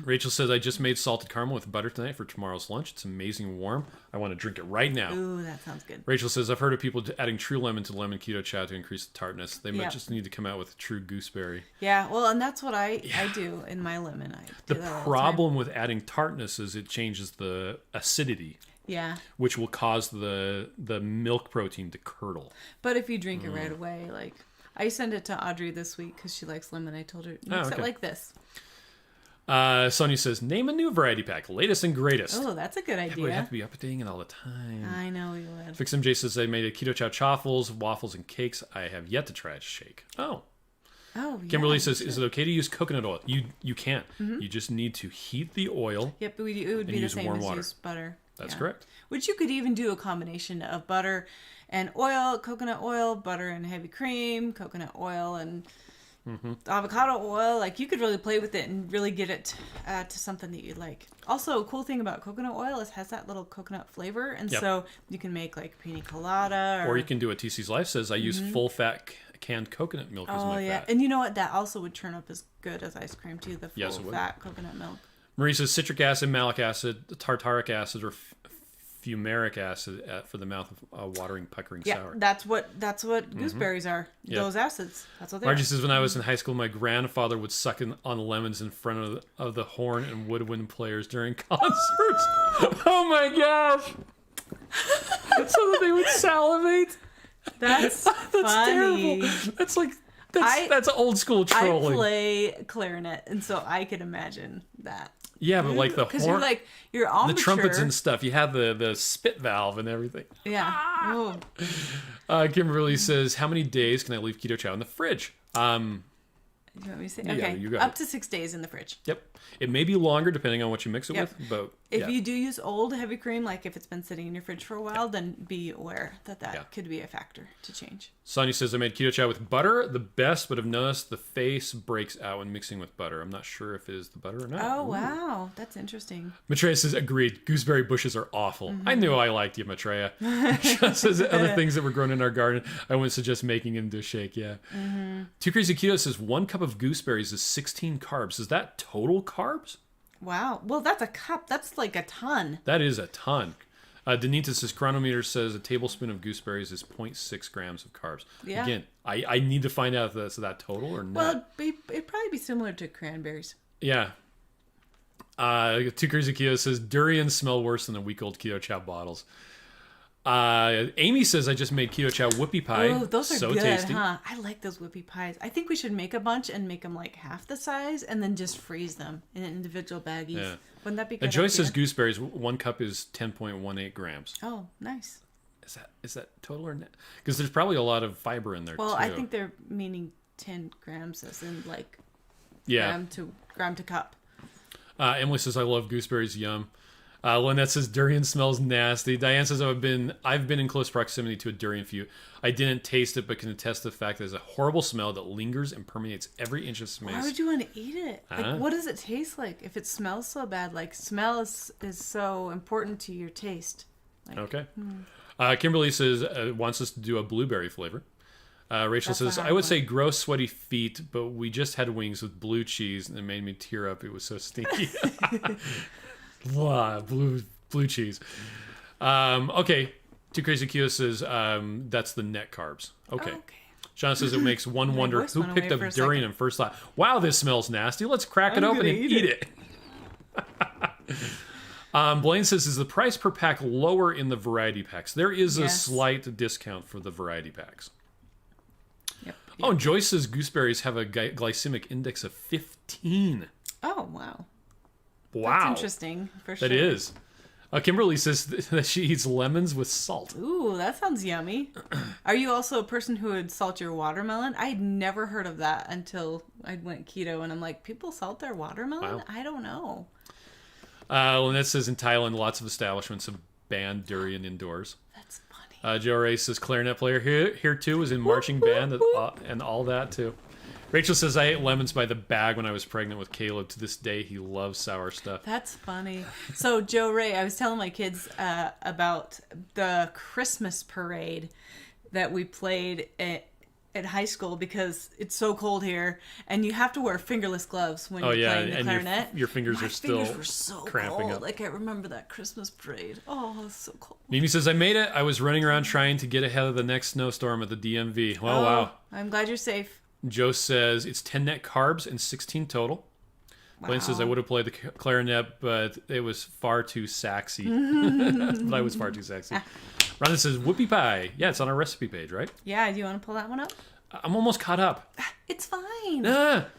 Speaker 2: Rachel says, I just made salted caramel with butter tonight for tomorrow's lunch. It's amazing and warm. I want to drink it right now.
Speaker 1: Ooh, that sounds good.
Speaker 2: Rachel says, I've heard of people adding true lemon to lemon keto chow to increase the tartness. They might
Speaker 1: Yep.
Speaker 2: just need to come out with true gooseberry.
Speaker 1: Yeah, well, and that's what I do in my lemon. I
Speaker 2: The
Speaker 1: do that all time.
Speaker 2: problem with adding tartness is it changes the acidity,
Speaker 1: Yeah,
Speaker 2: which will cause the milk protein to curdle.
Speaker 1: but if you drink it right away, like I sent it to Audrey this week because she likes lemon. I told her mix it
Speaker 2: okay.
Speaker 1: like this.
Speaker 2: Sonia says, name a new variety pack, latest and greatest.
Speaker 1: Oh, that's a good
Speaker 2: We'd have
Speaker 1: idea.
Speaker 2: to be updating it all the time.
Speaker 1: I know we would.
Speaker 2: Fix MJ says, I made a keto chow chaffles, waffles, and cakes. I have yet to try a shake. Oh.
Speaker 1: Oh, yeah.
Speaker 2: Kimberly says, is it okay to use coconut oil? You can't. You just need to heat the oil.
Speaker 1: Yep, it would be the
Speaker 2: use
Speaker 1: same
Speaker 2: warm
Speaker 1: as
Speaker 2: water.
Speaker 1: use butter.
Speaker 2: That's
Speaker 1: Yeah.
Speaker 2: correct.
Speaker 1: Which you could even do a combination of butter and oil, coconut oil, butter and heavy cream, coconut oil and avocado oil. Like you could really play with it and really get it to something that you like. Also, a cool thing about coconut oil is it has that little coconut flavor, and
Speaker 2: Yep.
Speaker 1: so you can make like pina colada
Speaker 2: Or you can do what TC's Life says. I use full fat canned coconut milk as
Speaker 1: Oh
Speaker 2: my
Speaker 1: yeah,
Speaker 2: fat.
Speaker 1: and you know what? That also would turn up as good as ice cream too. The full
Speaker 2: Yes, it would.
Speaker 1: fat coconut milk.
Speaker 2: Marie says citric acid, malic acid, tartaric acid, or fumaric acid for the mouth of watering, puckering,
Speaker 1: Yeah,
Speaker 2: sour.
Speaker 1: that's what gooseberries are.
Speaker 2: Yep.
Speaker 1: Those acids. That's what they
Speaker 2: Margie
Speaker 1: are.
Speaker 2: says, when I was in high school, my grandfather would suck on lemons in front of the horn and woodwind players during concerts. Oh my gosh! So that they would salivate.
Speaker 1: That's
Speaker 2: That's
Speaker 1: funny.
Speaker 2: terrible. That's like that's old school
Speaker 1: I
Speaker 2: trolling.
Speaker 1: play clarinet, and so I could imagine that.
Speaker 2: Yeah, but like the
Speaker 1: Because
Speaker 2: horn,
Speaker 1: you're all
Speaker 2: the
Speaker 1: mature.
Speaker 2: trumpets and stuff. You have the spit valve and everything.
Speaker 1: Yeah. Oh.
Speaker 2: Kimberly says, how many days can I leave keto chow in the fridge?
Speaker 1: Do you want me to say?
Speaker 2: Yeah,
Speaker 1: Okay.
Speaker 2: you go
Speaker 1: Up
Speaker 2: ahead.
Speaker 1: to 6 days in the fridge.
Speaker 2: Yep. It may be longer depending on what you mix it
Speaker 1: Yep.
Speaker 2: with, but
Speaker 1: If
Speaker 2: yeah.
Speaker 1: you do use old heavy cream, like if it's been sitting in your fridge for a while, then be aware that
Speaker 2: Yeah.
Speaker 1: could be a factor to change.
Speaker 2: Sonia says, I made keto chow with butter, the best, but have noticed the face breaks out when mixing with butter. I'm not sure if it is the butter or not.
Speaker 1: Oh,
Speaker 2: Ooh.
Speaker 1: wow. That's interesting.
Speaker 2: Maitreya says, agreed. Gooseberry bushes are awful. I knew I liked you, Maitreya. Sean says, other things that were grown in our garden, I wouldn't suggest making into a shake. Yeah. Too Crazy Keto says, 1 cup of gooseberries is 16 carbs. Is that total carbs?
Speaker 1: Wow. Well, that's a cup. That's like a ton.
Speaker 2: That is a ton. Danita says, chronometer says a tablespoon of gooseberries is 0.6 grams of carbs.
Speaker 1: Yeah.
Speaker 2: Again, I need to find out if that's that total or not.
Speaker 1: Well, it'd probably be similar to cranberries.
Speaker 2: Yeah. Too Crazy Keto says, durians smell worse than the week-old Keto Chow bottles. Amy says, I just made Keto Chow whoopie pie.
Speaker 1: Oh, those are
Speaker 2: so
Speaker 1: good,
Speaker 2: tasty.
Speaker 1: huh? I like those whoopie pies. I think we should make a bunch and make them like half the size and then just freeze them in individual baggies.
Speaker 2: Yeah.
Speaker 1: Wouldn't that be good?
Speaker 2: And Joyce
Speaker 1: idea?
Speaker 2: says gooseberries, 1 cup is 10.18 grams.
Speaker 1: Oh, nice.
Speaker 2: Is that total or net? Because there's probably a lot of fiber in there,
Speaker 1: Well,
Speaker 2: too.
Speaker 1: I think they're meaning 10 grams as in like
Speaker 2: yeah.
Speaker 1: gram to cup.
Speaker 2: Emily says, I love gooseberries, yum. Lynette says, durian smells nasty. Diane says, I've been in close proximity to a durian few. I didn't taste it, but can attest to the fact that there's a horrible smell that lingers and permeates every inch of space.
Speaker 1: Why would you want to eat it?
Speaker 2: I don't
Speaker 1: Like,
Speaker 2: know.
Speaker 1: what does it taste like if it smells so bad? Like, smell is so important to your taste. Like,
Speaker 2: Okay. Kimberly says, wants us to do a blueberry flavor. Rachel
Speaker 1: That's the
Speaker 2: says,
Speaker 1: hard
Speaker 2: I would
Speaker 1: one.
Speaker 2: say gross, sweaty feet, but we just had wings with blue cheese and it made me tear up. It was so stinky. Blah, blue cheese. Okay. Too Crazy Keto says, that's the net carbs. Okay. Sean says it makes one wonder
Speaker 1: voice
Speaker 2: who
Speaker 1: went
Speaker 2: picked
Speaker 1: away
Speaker 2: up
Speaker 1: for a
Speaker 2: durian
Speaker 1: second.
Speaker 2: and first thought, wow, this smells nasty. Let's crack it
Speaker 1: I'm
Speaker 2: open
Speaker 1: gonna
Speaker 2: and
Speaker 1: eat
Speaker 2: eat it. Blaine says, is the price per pack lower in the variety packs? There is a
Speaker 1: Yes.
Speaker 2: slight discount for the variety packs.
Speaker 1: Yep.
Speaker 2: Oh, and Joyce says gooseberries have a glycemic index of 15.
Speaker 1: Oh, wow.
Speaker 2: Wow.
Speaker 1: That's interesting, for sure.
Speaker 2: That is. Kimberly says that she eats lemons with salt.
Speaker 1: Ooh, that sounds yummy. Are you also a person who would salt your watermelon? I'd never heard of that until I went keto, and I'm like, people salt their watermelon?
Speaker 2: Wow.
Speaker 1: I don't know.
Speaker 2: Lynette says in Thailand, lots of establishments have banned durian indoors.
Speaker 1: That's funny.
Speaker 2: Joe Ray says clarinet player here too, was in marching band and all that too. Rachel says, I ate lemons by the bag when I was pregnant with Caleb. To this day, he loves sour stuff.
Speaker 1: That's funny. So, Joe Ray, I was telling my kids about the Christmas parade that we played at high school because it's so cold here, and you have to wear fingerless gloves when you're playing the clarinet.
Speaker 2: Your fingers are still
Speaker 1: fingers were so
Speaker 2: cramping
Speaker 1: cold.
Speaker 2: up.
Speaker 1: Like, I remember that Christmas parade. Oh, it was so cold.
Speaker 2: Mimi says, I made it. I was running around trying to get ahead of the next snowstorm at the DMV. Oh, wow.
Speaker 1: I'm glad you're safe.
Speaker 2: Joe says it's 10 net carbs and 16 total.
Speaker 1: Wow.
Speaker 2: Blaine says I would have played the clarinet, but it was far too sexy. But I was far too sexy. Rhonda says whoopie pie. Yeah, it's on our recipe page, right?
Speaker 1: Yeah, do you want to pull that one up?
Speaker 2: I'm almost caught up.
Speaker 1: It's fine.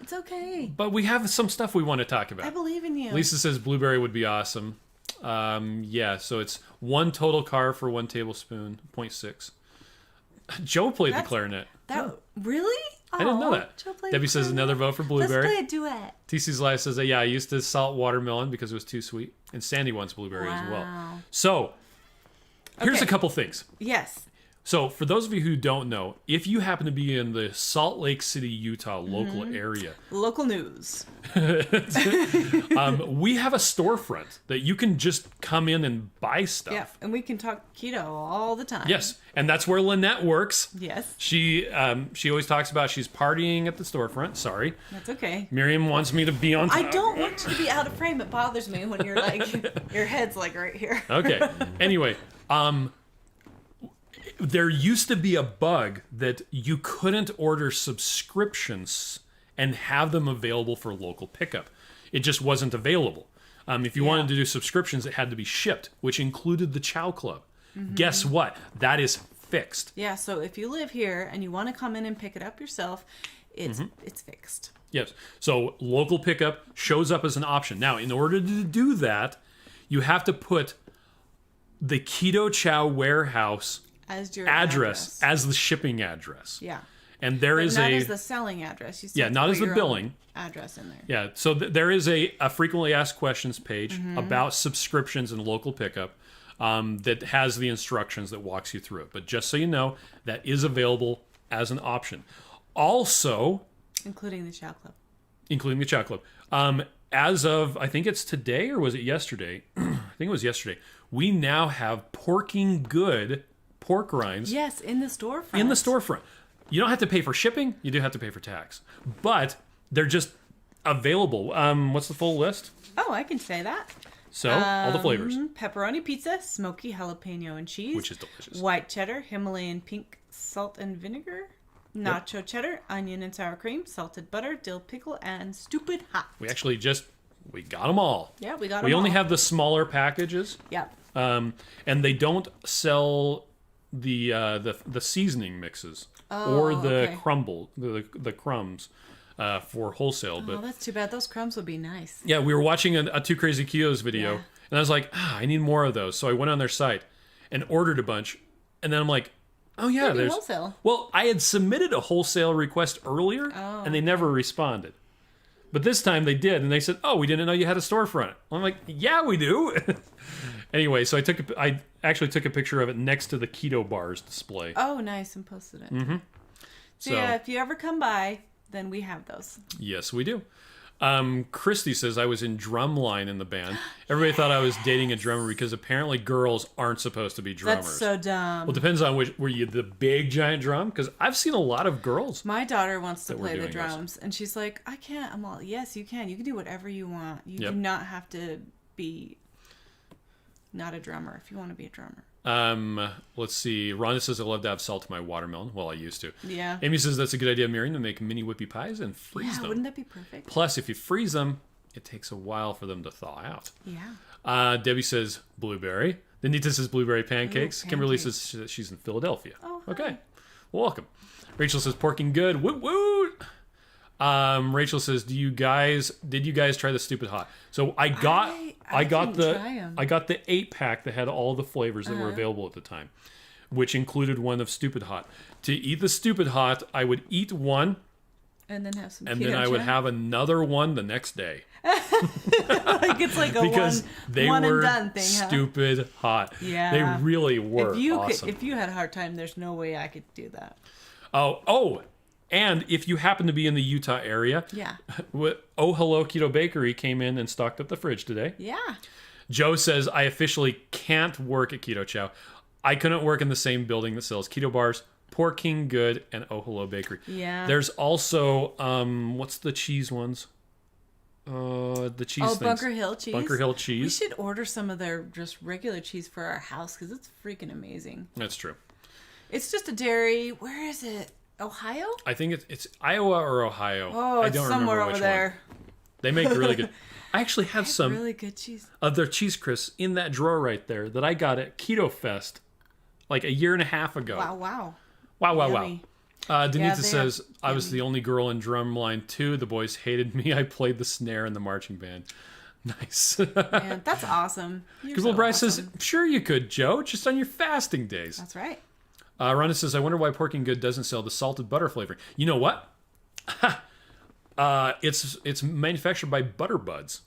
Speaker 1: It's okay.
Speaker 2: But we have some stuff we want to talk about.
Speaker 1: I believe in you.
Speaker 2: Lisa says blueberry would be awesome. Yeah, so it's 1 total carb for 1 tablespoon, 0.6. Joe played the clarinet.
Speaker 1: Really?
Speaker 2: I didn't know that. Debbie says another vote for blueberry.
Speaker 1: Let's play a duet.
Speaker 2: TC's Live says, yeah, I used to salt watermelon because it was too sweet. And Sandy wants blueberry as well. So, here's a couple things.
Speaker 1: Yes.
Speaker 2: So, for those of you who don't know, if you happen to be in the Salt Lake City, Utah local area,
Speaker 1: local news,
Speaker 2: we have a storefront that you can just come in and buy stuff.
Speaker 1: Yeah, and we can talk keto all the time.
Speaker 2: Yes, and that's where Lynette works.
Speaker 1: Yes.
Speaker 2: She always talks about she's partying at the storefront. Sorry.
Speaker 1: That's okay.
Speaker 2: Miriam wants me to be on top.
Speaker 1: I don't want you to be out of frame. It bothers me when you're like, your head's like right here.
Speaker 2: Okay. Anyway, there used to be a bug that you couldn't order subscriptions and have them available for local pickup. It just wasn't available. If you wanted to do subscriptions, it had to be shipped, which included the Chow Club. Guess what? That is fixed.
Speaker 1: Yeah, so if you live here and you want to come in and pick it up yourself, it's fixed.
Speaker 2: Yes. So local pickup shows up as an option. Now, in order to do that, you have to put the Keto Chow warehouse
Speaker 1: as your
Speaker 2: address as the shipping address.
Speaker 1: Yeah.
Speaker 2: And there is
Speaker 1: not as the selling address. You still
Speaker 2: not
Speaker 1: put
Speaker 2: as the
Speaker 1: your
Speaker 2: billing
Speaker 1: own address in there.
Speaker 2: Yeah. So there is a frequently asked questions page about subscriptions and local pickup that has the instructions that walks you through it. But just so you know, that is available as an option. Also,
Speaker 1: including the Chow Club.
Speaker 2: Including the Chow Club. As of, I think it's today, or was it yesterday? I think it was yesterday. We now have Porking Good pork rinds.
Speaker 1: Yes, in the storefront.
Speaker 2: In the storefront. You don't have to pay for shipping. You do have to pay for tax. But they're just available. What's the full list?
Speaker 1: Oh, I can say that.
Speaker 2: So, all the flavors.
Speaker 1: Pepperoni pizza, smoky jalapeno and cheese.
Speaker 2: Which is delicious.
Speaker 1: White cheddar, Himalayan pink salt and vinegar. Nacho cheddar, onion and sour cream, salted butter, dill pickle, and stupid hot.
Speaker 2: We actually we got them all.
Speaker 1: Yeah, we got them all.
Speaker 2: We only have the smaller packages.
Speaker 1: Yeah.
Speaker 2: And they don't sell the seasoning mixes or the crumble, the crumbs for wholesale.
Speaker 1: Oh, that's too bad. Those crumbs would be nice.
Speaker 2: Yeah, we were watching a Two Crazy Ketos video, and I was like, I need more of those. So I went on their site and ordered a bunch, and then I'm like, oh yeah, there's
Speaker 1: wholesale.
Speaker 2: Well, I had submitted a wholesale request earlier, and they never responded. But this time they did, and they said, "Oh, we didn't know you had a storefront." I'm like, "Yeah, we do." Anyway, so I actually took a picture of it next to the keto bars display.
Speaker 1: Oh, nice, and posted it. So yeah, if you ever come by, then we have those.
Speaker 2: Yes, we do. Christy says I was in drumline in the band. Everybody thought I was dating a drummer because apparently girls aren't supposed to be drummers.
Speaker 1: That's so dumb.
Speaker 2: Well, it depends on were you the big giant drum? Because I've seen a lot of girls.
Speaker 1: My daughter wants to play the drums, and she's like, I can't. I'm all, yes, you can. You can do whatever you want. You do not have to be not a drummer if you want to be a drummer.
Speaker 2: Let's see. Rhonda says I love to have salt in my watermelon. Well, I used to.
Speaker 1: Yeah.
Speaker 2: Amy says that's a good idea, Miriam, to make mini whippy pies and freeze them.
Speaker 1: Wouldn't that be perfect?
Speaker 2: Plus, if you freeze them, it takes a while for them to thaw out.
Speaker 1: Yeah.
Speaker 2: Debbie says blueberry. Danita says blueberry pancakes. Kimberly says she's in Philadelphia.
Speaker 1: Oh, hi.
Speaker 2: Okay. Well, welcome. Rachel says porking good. Woot woot. Rachel says, did you guys try the stupid hot? So I I got
Speaker 1: didn't try 'em.
Speaker 2: the 8-pack that had all the flavors that were available at the time, which included one of Stupid Hot. To eat the Stupid Hot, I would eat one,
Speaker 1: and then have some.
Speaker 2: and
Speaker 1: Keto
Speaker 2: then I would
Speaker 1: Chow.
Speaker 2: have another one the next day.
Speaker 1: Like it's like a
Speaker 2: Because they
Speaker 1: one
Speaker 2: were
Speaker 1: and done thing, huh?
Speaker 2: stupid hot.
Speaker 1: Yeah.
Speaker 2: They really were awesome.
Speaker 1: If you had a hard time, there's no way I could do that.
Speaker 2: Oh, and if you happen to be in the Utah area,
Speaker 1: Yeah.
Speaker 2: Oh Hello Keto Bakery came in and stocked up the fridge today.
Speaker 1: Yeah.
Speaker 2: Joe says, I officially can't work at Keto Chow. I couldn't work in the same building that sells keto bars, Poor King Good, and Oh Hello Bakery.
Speaker 1: Yeah.
Speaker 2: There's also, what's the cheese ones? The cheese things.
Speaker 1: Bunker Hill cheese.
Speaker 2: Bunker Hill
Speaker 1: We
Speaker 2: cheese.
Speaker 1: should order some of their just regular cheese for our house because it's freaking amazing.
Speaker 2: That's true.
Speaker 1: It's just a dairy. Where is it? Ohio?
Speaker 2: I think it's Iowa or Ohio.
Speaker 1: Oh,
Speaker 2: I
Speaker 1: it's
Speaker 2: don't
Speaker 1: somewhere
Speaker 2: remember
Speaker 1: over
Speaker 2: which
Speaker 1: there.
Speaker 2: one. They make really good. I actually have some
Speaker 1: Really good cheese.
Speaker 2: of their cheese crisps in that drawer right there that I got at Keto Fest like a year and a half ago.
Speaker 1: Wow.
Speaker 2: Wow.
Speaker 1: Yummy.
Speaker 2: Danita
Speaker 1: Yeah,
Speaker 2: says, I was the only girl in drumline too. The boys hated me. I played the snare in the marching band. Nice.
Speaker 1: Man, that's awesome. You're
Speaker 2: Little
Speaker 1: so
Speaker 2: Bryce says,
Speaker 1: awesome.
Speaker 2: sure you could, Joe, just on your fasting days.
Speaker 1: That's right.
Speaker 2: Rhonda says, I wonder why Pork and Good doesn't sell the salted butter flavoring. You know what? It's manufactured by Butter Buds.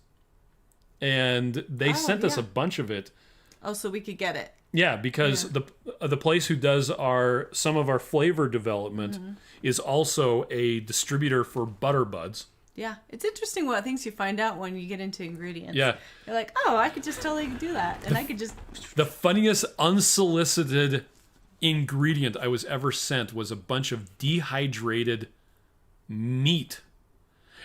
Speaker 2: And they sent us
Speaker 1: yeah.
Speaker 2: a bunch of it.
Speaker 1: Oh, so we could get it.
Speaker 2: Yeah, because the place who does some of our flavor development is also a distributor for Butter Buds.
Speaker 1: Yeah. It's interesting what things you find out when you get into ingredients.
Speaker 2: Yeah.
Speaker 1: You're like, oh, I could just totally do that. And I could just...
Speaker 2: The funniest unsolicited ingredient I was ever sent was a bunch of dehydrated meat.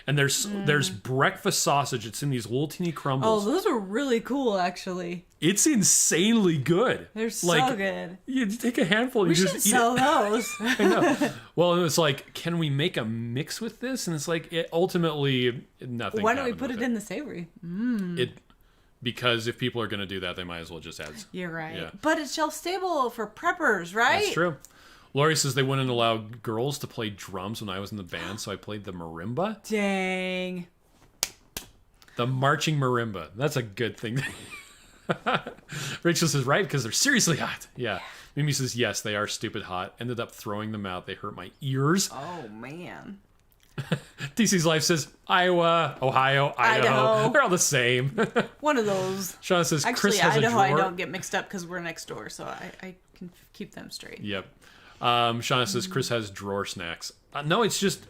Speaker 2: And there's breakfast sausage. It's in these little teeny
Speaker 1: Oh,
Speaker 2: crumbles.
Speaker 1: those are really cool, actually.
Speaker 2: It's insanely good.
Speaker 1: They're so good.
Speaker 2: You take a handful and
Speaker 1: We
Speaker 2: you
Speaker 1: should
Speaker 2: just eat
Speaker 1: sell
Speaker 2: it.
Speaker 1: those.
Speaker 2: I know. Well, it's like, can we make a mix with this? And it's like, ultimately, nothing.
Speaker 1: Why don't we
Speaker 2: happened
Speaker 1: put
Speaker 2: with
Speaker 1: it in the savory?
Speaker 2: Because if people are going to do that, they might as well just add.
Speaker 1: You're right.
Speaker 2: Yeah.
Speaker 1: But it's shelf stable for preppers, right?
Speaker 2: That's true. Lori says they wouldn't allow girls to play drums when I was in the band, so I played the marimba.
Speaker 1: Dang.
Speaker 2: The marching marimba. That's a good thing. Rachel says, right, because they're seriously hot. Yeah. Mimi says, yes, they are stupid hot. Ended up throwing them out. They hurt my ears.
Speaker 1: Oh, man.
Speaker 2: TC's Life says, Iowa, Ohio, Idaho. They're all the same.
Speaker 1: One of those.
Speaker 2: Sean says,
Speaker 1: Actually,
Speaker 2: Chris has
Speaker 1: Idaho,
Speaker 2: a
Speaker 1: I
Speaker 2: drawer.
Speaker 1: don't get mixed up because we're next door, so I can keep them straight.
Speaker 2: Yep. Shauna says Chris has drawer snacks. No, it's just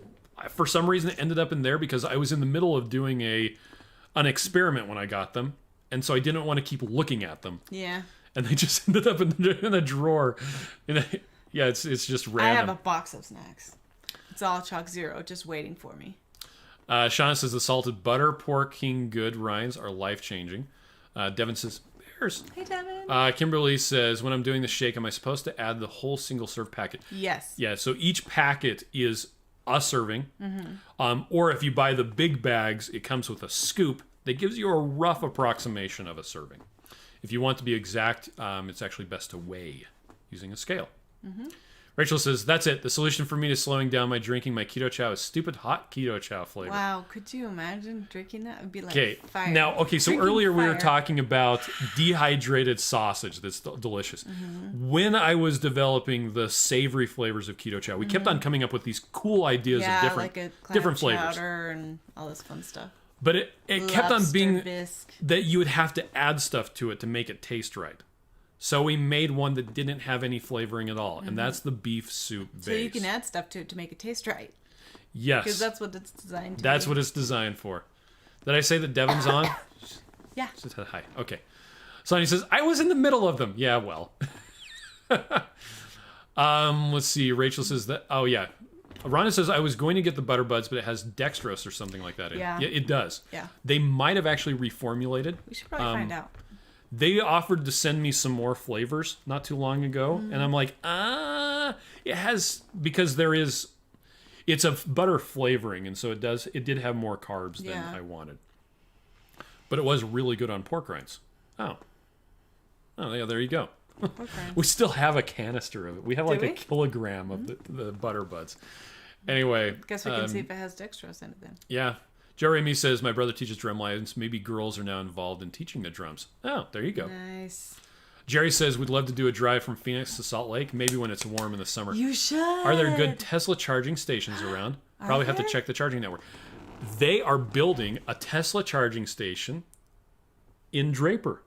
Speaker 2: for some reason it ended up in there because I was in the middle of doing an experiment when I got them, and so I didn't want to keep looking at them.
Speaker 1: Yeah.
Speaker 2: And they just ended up in a drawer. Yeah, it's just random.
Speaker 1: I have a box of snacks. It's all Chalk Zero, just waiting for me.
Speaker 2: Shauna says the salted butter, Pork King Good rinds are life changing. Devin says bears.
Speaker 1: Hey, Devin.
Speaker 2: Kimberly says, when I'm doing the shake, am I supposed to add the whole single serve packet?
Speaker 1: Yes.
Speaker 2: Yeah, so each packet is a serving. Or if you buy the big bags, it comes with a scoop that gives you a rough approximation of a serving. If you want to be exact, it's actually best to weigh using a scale. Rachel says, that's it. The solution for me to slowing down my drinking my Keto Chow is stupid hot Keto Chow flavor.
Speaker 1: Wow, could you imagine drinking that? It would be like
Speaker 2: Okay,
Speaker 1: fire.
Speaker 2: now, so
Speaker 1: Drinking
Speaker 2: earlier we were
Speaker 1: fire.
Speaker 2: talking about dehydrated sausage that's delicious. When I was developing the savory flavors of Keto Chow, we kept on coming up with these cool ideas of different,
Speaker 1: like a clam
Speaker 2: different flavors.
Speaker 1: chowder and all this fun stuff.
Speaker 2: But it kept on being
Speaker 1: bisque.
Speaker 2: that you would have to add stuff to it to make it taste right. So we made one that didn't have any flavoring at all, and that's the beef soup base.
Speaker 1: So you can add stuff to it to make it taste right.
Speaker 2: Yes.
Speaker 1: Because that's what it's designed to
Speaker 2: That's
Speaker 1: be.
Speaker 2: what it's designed for. Did I say that Devin's on?
Speaker 1: Yeah.
Speaker 2: She said hi. Okay. Sonny says, I was in the middle of them. Yeah, well. Let's see. Rachel says that. Oh, yeah. Rhonda says, I was going to get the Butter Buds, but it has dextrose or something like that in it.
Speaker 1: Yeah.
Speaker 2: Yeah, it does.
Speaker 1: Yeah.
Speaker 2: They might have actually reformulated.
Speaker 1: We should probably find out.
Speaker 2: They offered to send me some more flavors not too long ago. And I'm like, it has, because it's a butter flavoring. And so it did have more carbs than I wanted. But it was really good on pork rinds. Oh, yeah, there you go. We still have a canister of it. We have like
Speaker 1: we?
Speaker 2: a kilogram of the Butter Buds. Anyway.
Speaker 1: Guess we can see if it has dextrose in it then.
Speaker 2: Yeah. Joe Ramey says, my brother teaches drum lines. Maybe girls are now involved in teaching the drums. Oh, there you go.
Speaker 1: Nice.
Speaker 2: Jerry says, we'd love to do a drive from Phoenix to Salt Lake, maybe when it's warm in the summer.
Speaker 1: You should.
Speaker 2: Are there good Tesla charging stations around? Probably have to check the charging network. They are building a Tesla charging station in Draper.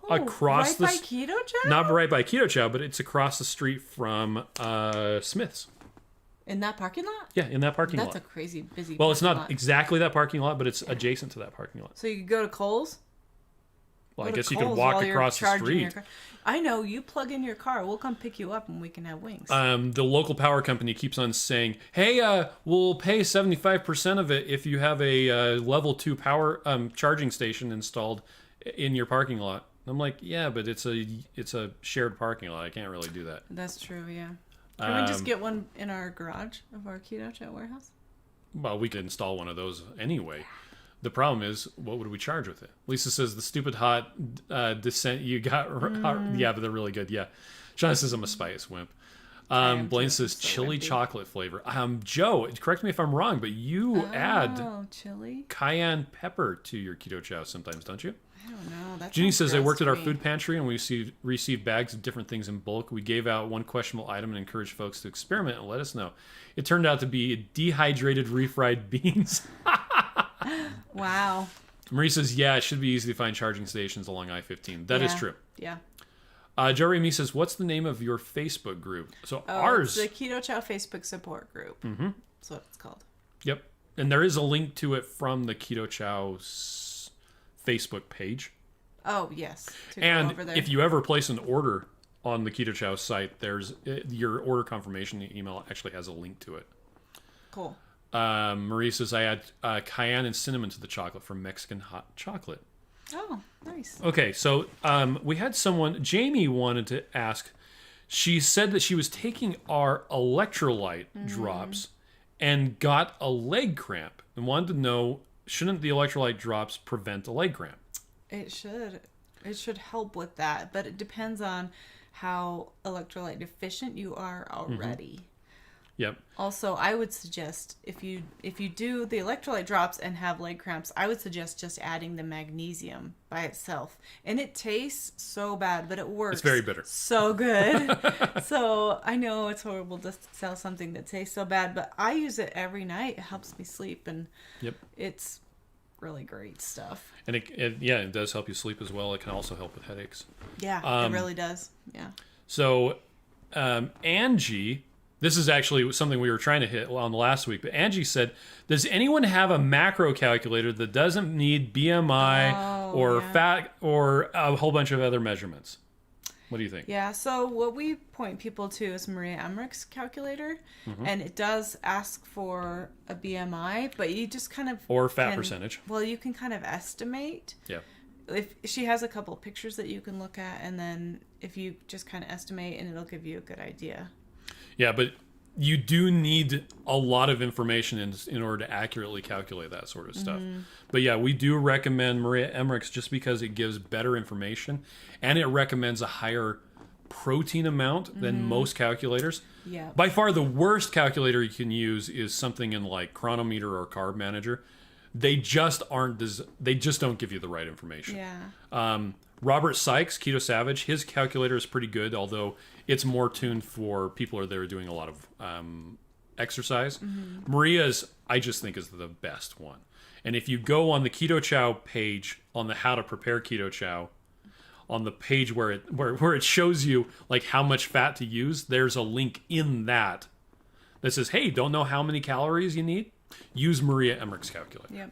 Speaker 2: Across
Speaker 1: right by Keto Chow?
Speaker 2: Not right by Keto Chow, but it's across the street from Smith's.
Speaker 1: In that parking lot?
Speaker 2: Yeah, in that parking lot.
Speaker 1: That's a crazy busy
Speaker 2: Well, it's not
Speaker 1: lot.
Speaker 2: exactly that parking lot, but it's adjacent to that parking lot.
Speaker 1: So you could go to Kohl's?
Speaker 2: Well, I guess you could walk across the street.
Speaker 1: I know. You plug in your car. We'll come pick you up and we can have wings.
Speaker 2: The local power company keeps on saying, hey, we'll pay 75% of it if you have a level 2 power charging station installed in your parking lot. I'm like, yeah, but it's a shared parking lot. I can't really do that.
Speaker 1: That's true, yeah. Can we just get one in our garage of our Keto Chow warehouse?
Speaker 2: Well, we could install one of those anyway. The problem is, what would we charge with it? Lisa says, the stupid hot descent you got. Yeah, but they're really good. Yeah. Sean says, I'm a spice wimp. Blaine says, chili chocolate flavor. Joe, correct me if I'm wrong, but you add
Speaker 1: chili
Speaker 2: cayenne pepper to your Keto Chow sometimes, don't you?
Speaker 1: I don't know. That
Speaker 2: Ginny says, I worked at our
Speaker 1: me.
Speaker 2: food pantry and we received bags of different things in bulk. We gave out one questionable item and encouraged folks to experiment and let us know. It turned out to be dehydrated refried beans.
Speaker 1: Wow.
Speaker 2: Marie says, yeah, it should be easy to find charging stations along I-15. That is true.
Speaker 1: Yeah.
Speaker 2: Joe Remy says, what's the name of your Facebook group? So
Speaker 1: ours. The Keto Chow Facebook support group.
Speaker 2: Mm-hmm.
Speaker 1: That's what it's called.
Speaker 2: Yep. And there is a link to it from the Keto Chow Facebook page.
Speaker 1: Oh, yes.
Speaker 2: And if you ever place an order on the Keto Chow site, there's your order confirmation email actually has a link to it.
Speaker 1: Cool.
Speaker 2: Marie says, I add cayenne and cinnamon to the chocolate for Mexican hot chocolate.
Speaker 1: Oh, nice.
Speaker 2: Okay, so we had someone, Jamie wanted to ask, she said that she was taking our electrolyte drops and got a leg cramp and wanted to know, shouldn't the electrolyte drops prevent a leg cramp?
Speaker 1: It should. It should help with that, but it depends on how electrolyte deficient you are already.
Speaker 2: Yep.
Speaker 1: Also, I would suggest if you do the electrolyte drops and have leg cramps, I would suggest just adding the magnesium by itself. And it tastes so bad, but it works.
Speaker 2: It's very bitter.
Speaker 1: So good. So I know it's horrible to sell something that tastes so bad, but I use it every night. It helps me sleep, and it's really great stuff. And
Speaker 2: it does help you sleep as well. It can also help with headaches.
Speaker 1: Yeah, it really does. Yeah.
Speaker 2: So Angi, this is actually something we were trying to hit on last week, but Angie said, does anyone have a macro calculator that doesn't need BMI or fat or a whole bunch of other measurements? What do you think?
Speaker 1: Yeah, so what we point people to is Maria Emmerich's calculator, and it does ask for a BMI, but you just kind of...
Speaker 2: Or fat percentage.
Speaker 1: Well, you can kind of estimate.
Speaker 2: Yeah.
Speaker 1: If she has a couple of pictures that you can look at, and then if you just kind of estimate, and it'll give you a good idea.
Speaker 2: Yeah, but you do need a lot of information in order to accurately calculate that sort of stuff. But yeah, we do recommend Maria Emmerich's just because it gives better information and it recommends a higher protein amount than most calculators.
Speaker 1: Yeah.
Speaker 2: By far the worst calculator you can use is something in like Chronometer or Carb Manager. They just don't give you the right information.
Speaker 1: Yeah.
Speaker 2: Robert Sykes, Keto Savage, his calculator is pretty good, although it's more tuned for people that are doing a lot of exercise. Maria's, I just think, is the best one. And if you go on the Keto Chow page, on the How to Prepare Keto Chow, on the page where it shows you like how much fat to use, there's a link in that says, hey, don't know how many calories you need? Use Maria Emmerich's calculator.
Speaker 1: Yep.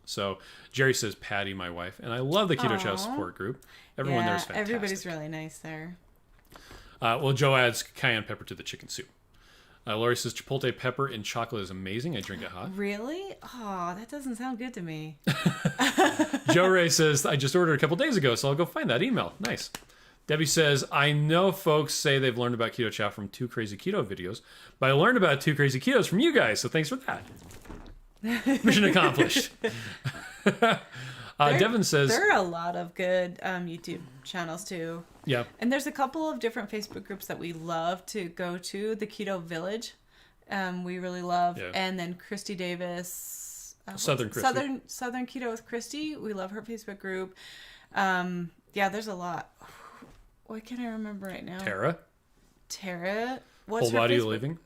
Speaker 2: So Jerry says, Patty, my wife. And I love the Keto Chow support group. Everyone there is fantastic.
Speaker 1: Everybody's really nice there.
Speaker 2: Well, Joe adds cayenne pepper to the chicken soup. Lori says, chipotle pepper in chocolate is amazing. I drink it hot.
Speaker 1: Really? Oh, that doesn't sound good to me.
Speaker 2: Joe Ray says, I just ordered a couple days ago, so I'll go find that email. Nice. Debbie says, I know folks say they've learned about Keto Chow from 2 Crazy Keto videos, but I learned about 2 Crazy Ketos from you guys, so thanks for that. Mission accomplished. Devin says...
Speaker 1: There are a lot of good YouTube channels, too.
Speaker 2: Yeah.
Speaker 1: And there's a couple of different Facebook groups that we love to go to. The Keto Village, we really love. Yeah. And then Christy Davis
Speaker 2: Southern Christy.
Speaker 1: Southern Keto with Christy. We love her Facebook group. There's a lot. Why can't I remember right now? Tara. What's
Speaker 2: Whole
Speaker 1: her
Speaker 2: Body
Speaker 1: Facebook?
Speaker 2: Living.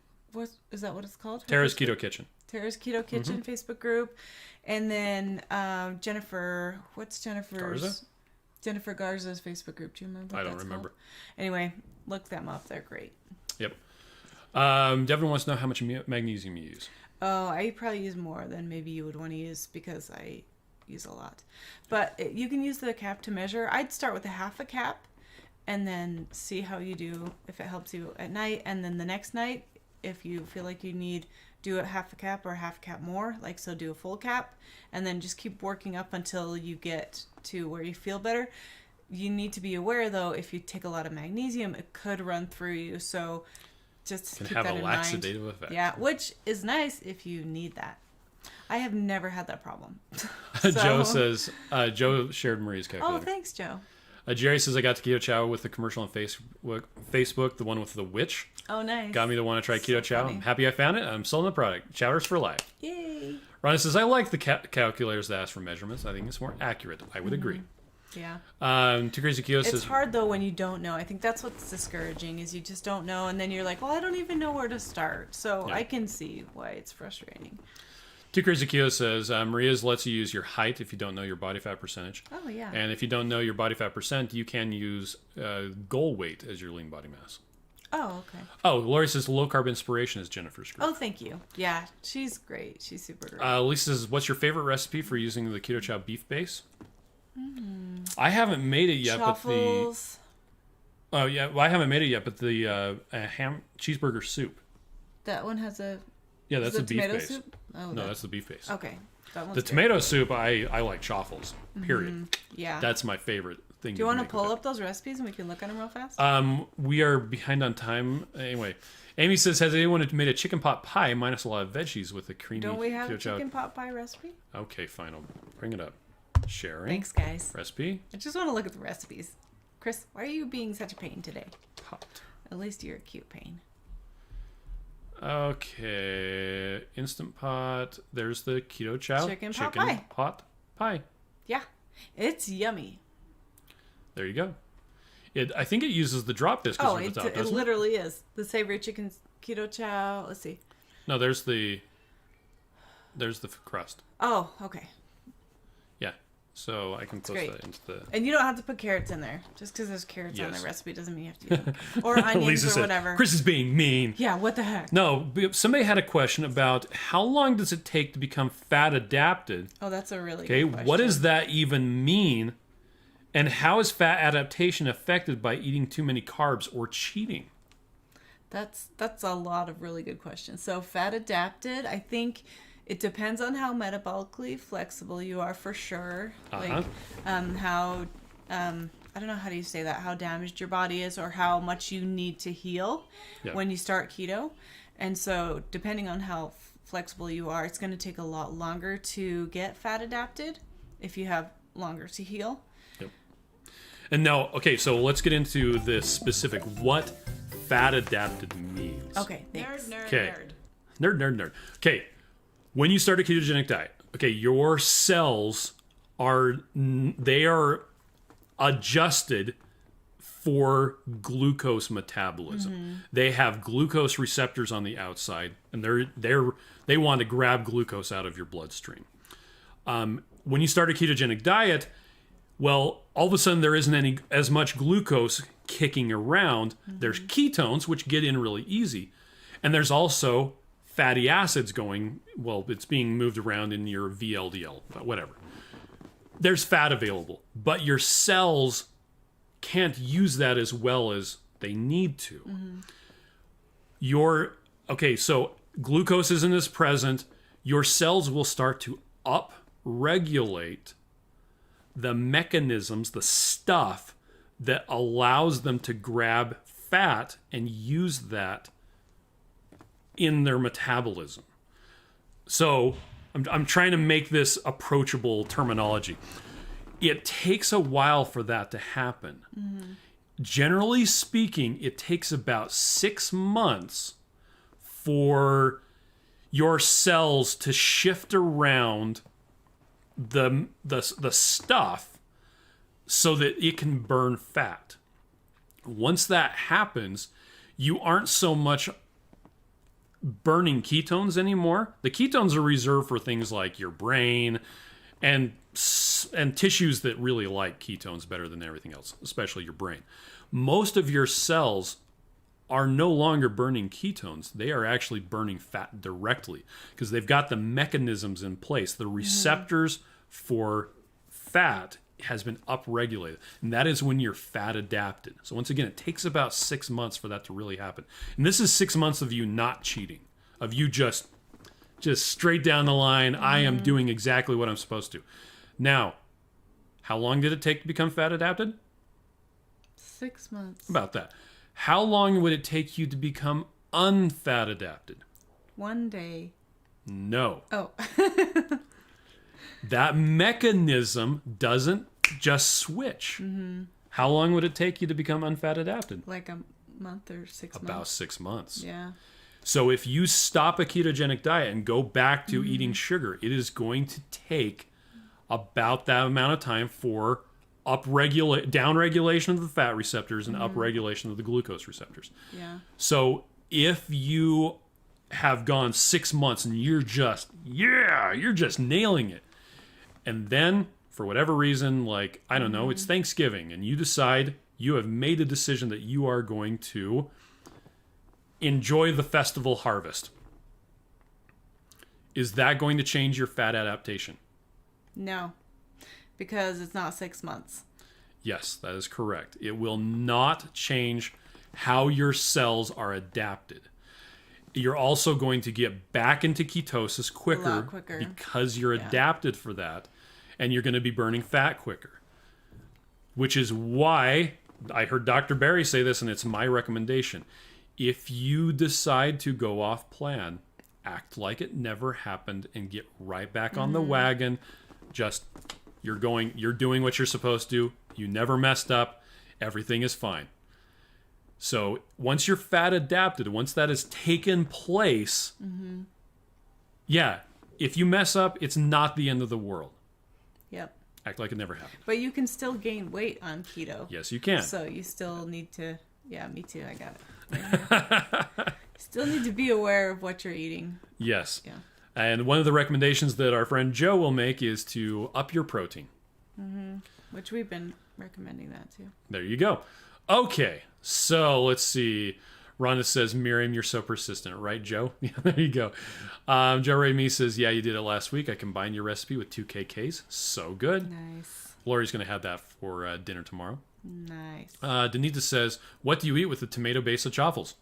Speaker 1: Is that what it's called? Her
Speaker 2: Tara's
Speaker 1: Facebook?
Speaker 2: Keto Kitchen.
Speaker 1: Tara's Keto Kitchen Facebook group. And then Jennifer. What's Jennifer's?
Speaker 2: Garza?
Speaker 1: Jennifer Garza's Facebook group. Do you remember?
Speaker 2: I don't remember.
Speaker 1: Called? Anyway, look them up. They're great.
Speaker 2: Yep. Devin wants to know how much magnesium you use.
Speaker 1: Oh, I probably use more than maybe you would want to use because I use a lot. But you can use the cap to measure. I'd start with a half a cap and then see how you do if it helps you at night. And then the next night, if you feel like you need, do a half a cap or a half cap more. Like, so do a full cap. And then just keep working up until you get to where you feel better. You need to be aware, though, if you take a lot of magnesium, it could run through you. So just keep that in mind.
Speaker 2: Can have a laxative effect.
Speaker 1: Yeah, which is nice if you need that. I have never had that problem.
Speaker 2: Joe says, Joe shared Maria's calculator.
Speaker 1: Oh, thanks, Joe.
Speaker 2: Jerry says, I got to Keto Chow with the commercial on Facebook, the one with the witch.
Speaker 1: Oh, nice.
Speaker 2: Got me to want to try Keto Chow.
Speaker 1: Funny.
Speaker 2: I'm happy I found it. I'm selling the product. Chowders for life.
Speaker 1: Yay.
Speaker 2: Rhonda says, I like the calculators that ask for measurements. I think it's more accurate. I would agree.
Speaker 1: Yeah.
Speaker 2: Too Crazy Keto says,
Speaker 1: It's hard, though, when you don't know. I think that's what's discouraging is you just don't know. And then you're like, well, I don't even know where to start. So
Speaker 2: Yeah.
Speaker 1: I can see why it's frustrating.
Speaker 2: Too Crazy Keto says, Maria's lets you use your height if you don't know your body fat percentage.
Speaker 1: Oh, yeah.
Speaker 2: And if you don't know your body fat percent, you can use goal weight as your lean body mass.
Speaker 1: Oh, okay.
Speaker 2: Oh, Lori says low carb inspiration is Jennifer's group.
Speaker 1: Oh, thank you. Yeah, she's great. She's super great.
Speaker 2: Lisa says, what's your favorite recipe for using the Keto Chow beef base? I haven't made it yet,
Speaker 1: Truffles.
Speaker 2: but the... Oh, yeah. Well, I haven't made it yet, but the ham cheeseburger soup.
Speaker 1: That one has a...
Speaker 2: Yeah, that's the beef
Speaker 1: tomato
Speaker 2: base.
Speaker 1: soup? Oh,
Speaker 2: No, that's the beef base.
Speaker 1: Okay. That one's
Speaker 2: The
Speaker 1: good.
Speaker 2: tomato soup, I like chaffles, period.
Speaker 1: Yeah.
Speaker 2: That's my favorite thing.
Speaker 1: Do you want to
Speaker 2: make
Speaker 1: pull
Speaker 2: with
Speaker 1: up those recipes and we can look at them real fast?
Speaker 2: it. We are behind on time. Anyway, Amy says, has anyone made a chicken pot pie minus a lot of veggies with a creamy
Speaker 1: Don't we have a
Speaker 2: Keto Chow?
Speaker 1: chicken pot pie recipe?
Speaker 2: Okay, fine. I'll bring it up. Sharing.
Speaker 1: Thanks, guys.
Speaker 2: Recipe.
Speaker 1: I just want to look at the recipes. Chris, why are you being such a pain today?
Speaker 2: Pot.
Speaker 1: At least you're a cute pain.
Speaker 2: Okay. Instant Pot. There's the Keto Chow.
Speaker 1: Chicken pot pie.
Speaker 2: Pot pie.
Speaker 1: Yeah. It's yummy.
Speaker 2: There you go. I think it uses the drop biscuits
Speaker 1: Oh,
Speaker 2: over the top,
Speaker 1: it
Speaker 2: doesn't it?
Speaker 1: literally is. The savory chicken keto chow. Let's see.
Speaker 2: No, there's the crust.
Speaker 1: Oh, okay.
Speaker 2: Yeah. So I can post
Speaker 1: great.
Speaker 2: that into the...
Speaker 1: And you don't have to put carrots in there. Just because there's carrots on
Speaker 2: Yes.
Speaker 1: the recipe doesn't mean you have to use them. Or onions
Speaker 2: Lisa
Speaker 1: or
Speaker 2: said,
Speaker 1: whatever.
Speaker 2: Chris is being mean.
Speaker 1: Yeah, what the heck?
Speaker 2: No, somebody had a question about how long does it take to become fat adapted?
Speaker 1: Oh, that's a really
Speaker 2: Okay,
Speaker 1: good question.
Speaker 2: what does that even mean? And how is fat adaptation affected by eating too many carbs or cheating?
Speaker 1: That's a lot of really good questions. So fat adapted, I think it depends on how metabolically flexible you are for sure. Like how I don't know how do you say that, how damaged your body is or how much you need to heal when you start keto. And so depending on how flexible you are, it's going to take a lot longer to get fat adapted if you have longer to heal.
Speaker 2: Yep. And now, okay, so let's get into the specific what fat adapted means.
Speaker 1: Okay, thanks.
Speaker 2: Nerd. Okay, when you start a ketogenic diet, okay, your cells are adjusted for glucose metabolism. They have glucose receptors on the outside, and they want to grab glucose out of your bloodstream. When you start a ketogenic diet, well, all of a sudden there isn't as much glucose kicking around. There's ketones, which get in really easy, and there's also fatty acids going. Well, it's being moved around in your VLDL, whatever. There's fat available, but your cells can't use that as well as they need to. So glucose isn't as present. Your cells will start to up-regulate the mechanisms, the stuff that allows them to grab fat and use that in their metabolism. So I'm trying to make this approachable terminology. It takes a while for that to happen. Generally speaking, it takes about 6 months for your cells to shift around the stuff so that it can burn fat. Once that happens, you aren't so much burning ketones anymore. The ketones are reserved for things like your brain and tissues that really like ketones better than everything else, especially your brain. Most of your cells are no longer burning ketones. They are actually burning fat directly because they've got the mechanisms in place. The receptors for fat has been upregulated, and that is when you're fat adapted. So once again, it takes about 6 months for that to really happen. And this is 6 months of you not cheating, of you just straight down the line. I am doing exactly what I'm supposed to. Now, how long did it take to become fat adapted?
Speaker 1: 6 months.
Speaker 2: About that. How long would it take you to become unfat adapted?
Speaker 1: 1 day.
Speaker 2: No.
Speaker 1: Oh.
Speaker 2: That mechanism doesn't just switch. How long would it take you to become unfat adapted?
Speaker 1: Like a month or 6 months.
Speaker 2: About 6 months.
Speaker 1: Yeah.
Speaker 2: So if you stop a ketogenic diet and go back to eating sugar, it is going to take about that amount of time for downregulation of the fat receptors and upregulation of the glucose receptors.
Speaker 1: Yeah.
Speaker 2: So if you have gone 6 months and you're just nailing it, and then for whatever reason, like, I don't know, it's Thanksgiving, and you decide you have made a decision that you are going to enjoy the festival harvest. Is that going to change your fat adaptation?
Speaker 1: No, because it's not 6 months.
Speaker 2: Yes, that is correct. It will not change how your cells are adapted. You're also going to get back into ketosis quicker,
Speaker 1: A lot quicker.
Speaker 2: because you're adapted for that, and you're going to be burning fat quicker. Which is why I heard Dr. Barry say this, and it's my recommendation. If you decide to go off plan, act like it never happened and get right back on the wagon. Just you're doing what you're supposed to. You never messed up. Everything is fine. So once you're fat adapted, once that has taken place, yeah, if you mess up, it's not the end of the world.
Speaker 1: Yep.
Speaker 2: Act like it never happened.
Speaker 1: But you can still gain weight on keto.
Speaker 2: Yes, you can.
Speaker 1: So you still need to, yeah, me too, I got it. Right. Still need to be aware of what you're eating.
Speaker 2: Yes.
Speaker 1: Yeah.
Speaker 2: And one of the recommendations that our friend Joe will make is to up your protein.
Speaker 1: Which we've been recommending that too.
Speaker 2: There you go. Okay, so let's see. Rhonda says, Miriam, you're so persistent, right, Joe? Yeah, there you go. Joe Ray Me says, yeah, you did it last week. I combined your recipe with 2 KKs. So good.
Speaker 1: Nice.
Speaker 2: Lori's going to have that for dinner tomorrow.
Speaker 1: Nice.
Speaker 2: Danita says, what do you eat with the tomato base of chaffles?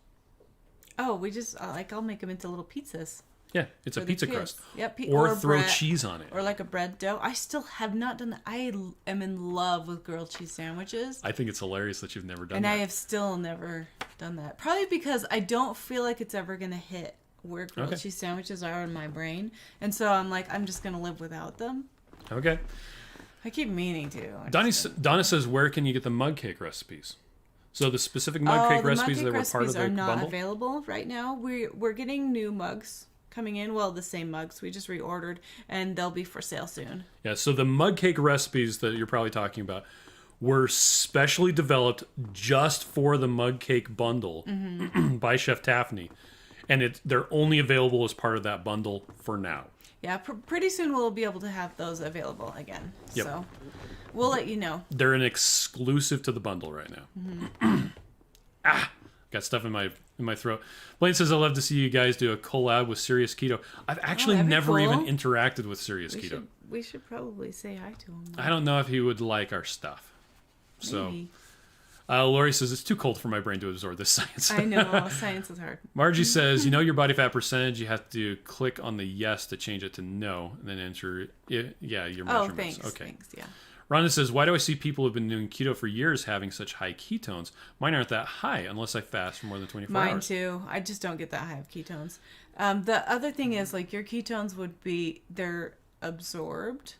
Speaker 1: Oh, we just, I'll make them into little pizzas.
Speaker 2: Yeah, it's a
Speaker 1: For the
Speaker 2: pizza
Speaker 1: kids.
Speaker 2: crust.
Speaker 1: Yep,
Speaker 2: or throw
Speaker 1: bread,
Speaker 2: cheese on it.
Speaker 1: Or like a bread dough. I still have not done that. I am in love with grilled cheese sandwiches.
Speaker 2: I think it's hilarious that you've never done
Speaker 1: And
Speaker 2: that.
Speaker 1: I have still never done that. Probably because I don't feel like it's ever going to hit where grilled cheese sandwiches are in my brain. And so I'm like, I'm just going to live without them.
Speaker 2: Okay.
Speaker 1: I keep meaning to.
Speaker 2: Donna says, where can you get the mug cake recipes? So the specific mug cake recipes that were part of the
Speaker 1: are not
Speaker 2: bundle?
Speaker 1: available right now. We're getting new mugs coming in. Well, the same mugs. We just reordered, and they'll be for sale soon.
Speaker 2: Yeah, so the mug cake recipes that you're probably talking about were specially developed just for the mug cake bundle by Chef Taffney. And they're only available as part of that bundle for now.
Speaker 1: Yeah, pretty soon we'll be able to have those available again.
Speaker 2: Yep.
Speaker 1: So we'll let you know.
Speaker 2: They're an exclusive to the bundle right now. Got stuff in my throat. Blaine says, I'd love to see you guys do a collab with Serious Keto. I've actually never even interacted with Serious Keto.
Speaker 1: We should probably say hi to him.
Speaker 2: I don't know if he would like our stuff.
Speaker 1: Maybe.
Speaker 2: So, Lori says, it's too cold for my brain to absorb this science.
Speaker 1: I know, science is hard.
Speaker 2: Margie says, you know your body fat percentage, you have to click on the yes to change it to no, and then enter your measurements.
Speaker 1: Thanks, yeah.
Speaker 2: Rhonda says, why do I see people who've been doing keto for years having such high ketones? Mine aren't that high unless I fast for more than 24 hours.
Speaker 1: Mine too. I just don't get that high of ketones. The other thing is, like, your ketones they're absorbed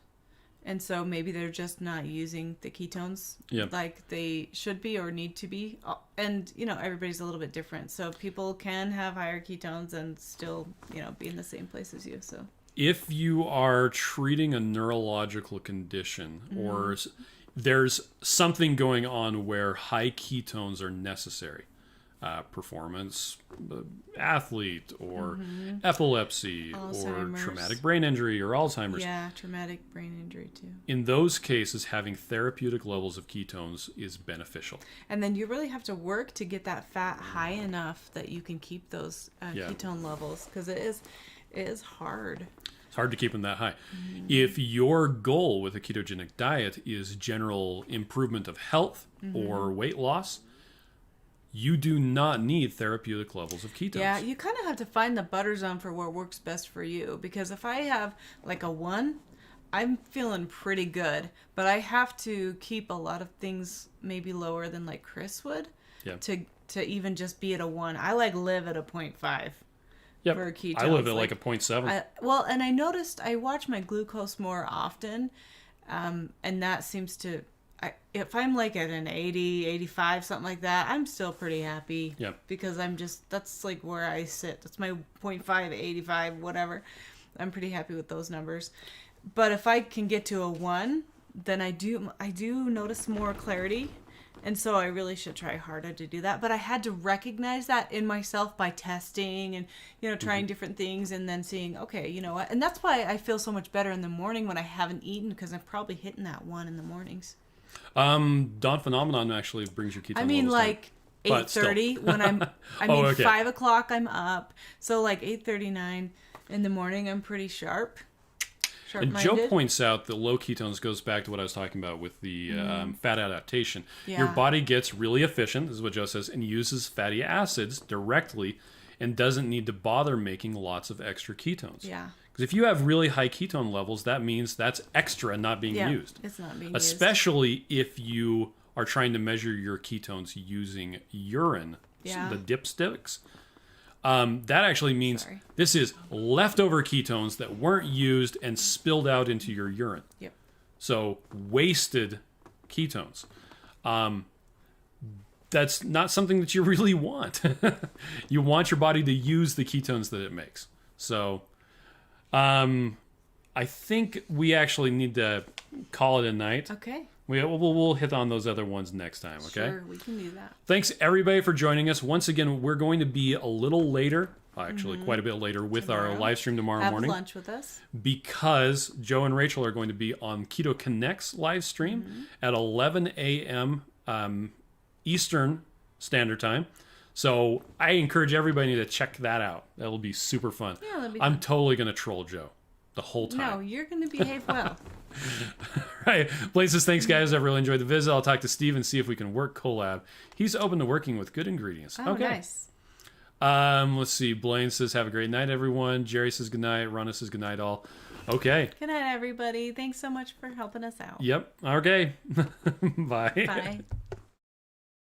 Speaker 1: And so maybe they're just not using the ketones like they should be or need to be. And, everybody's a little bit different. So people can have higher ketones and still, be in the same place as you. So
Speaker 2: if you are treating a neurological condition or there's something going on where high ketones are necessary, performance athlete or epilepsy
Speaker 1: Alzheimer's.
Speaker 2: Or traumatic brain injury or Alzheimer's.
Speaker 1: Yeah, traumatic brain injury too.
Speaker 2: In those cases, having therapeutic levels of ketones is beneficial.
Speaker 1: And then you really have to work to get that fat high enough that you can keep those ketone levels, because it is hard.
Speaker 2: It's hard to keep them that high. If your goal with a ketogenic diet is general improvement of health or weight loss, you do not need therapeutic levels of ketones.
Speaker 1: Yeah, you kind of have to find the butter zone for what works best for you. Because if I have like a 1, I'm feeling pretty good. But I have to keep a lot of things maybe lower than like Chris would to even just be at a 1. I live at a 0.5.
Speaker 2: Yep.
Speaker 1: For ketones.
Speaker 2: I live at like a 0.7.
Speaker 1: And I noticed I watch my glucose more often. And that seems to... if I'm like at an 80, 85, something like that, I'm still pretty happy.
Speaker 2: Yeah.
Speaker 1: Because that's like where I sit. That's my 0.5, 85, whatever. I'm pretty happy with those numbers. But if I can get to a 1, then I do notice more clarity. And so I really should try harder to do that. But I had to recognize that in myself by testing and, trying different things and then seeing, okay, you know what? And that's why I feel so much better in the morning when I haven't eaten, because I'm probably hitting that 1 in the mornings.
Speaker 2: Dawn Phenomenon actually brings your ketone
Speaker 1: I mean,
Speaker 2: levels
Speaker 1: like 8:30 when
Speaker 2: okay.
Speaker 1: 5 o'clock I'm up. So like 8:39 in the morning, I'm pretty sharp.
Speaker 2: And Joe points out that low ketones goes back to what I was talking about with the fat adaptation.
Speaker 1: Yeah.
Speaker 2: Your body gets really efficient, this is what Joe says, and uses fatty acids directly and doesn't need to bother making lots of extra ketones.
Speaker 1: Yeah.
Speaker 2: Because if you have really high ketone levels, that means that's extra not being used.
Speaker 1: It's not being
Speaker 2: Especially if you are trying to measure your ketones using urine, the dipsticks. That actually means this is leftover ketones that weren't used and spilled out into your urine.
Speaker 1: Yep.
Speaker 2: So wasted ketones. That's not something that you really want. You want your body to use the ketones that it makes. So I think we actually need to call it a night.
Speaker 1: Okay.
Speaker 2: We'll hit on those other ones next time, okay?
Speaker 1: Sure, we can do that.
Speaker 2: Thanks, everybody, for joining us. Once again, we're going to be a little later, actually quite a bit later, with our live stream tomorrow morning.
Speaker 1: Have lunch with us.
Speaker 2: Because Joe and Rachel are going to be on Keto Connect's live stream at 11 a.m. Eastern Standard Time. So I encourage everybody to check that out. That'll be super fun.
Speaker 1: Yeah, that'll be
Speaker 2: I'm
Speaker 1: fun.
Speaker 2: totally going to troll Joe the whole time.
Speaker 1: No, you're going to behave well.
Speaker 2: Right. Blaine says, thanks, guys. I've really enjoyed the visit. I'll talk to Steve and see if we can work collab. He's open to working with good ingredients.
Speaker 1: Oh,
Speaker 2: okay.
Speaker 1: Nice.
Speaker 2: Let's see. Blaine says, have a great night, everyone. Jerry says good night. Ronna says good night, all. Okay.
Speaker 1: Good night, everybody. Thanks so much for helping us out.
Speaker 2: Yep. Okay. Bye.
Speaker 1: Bye.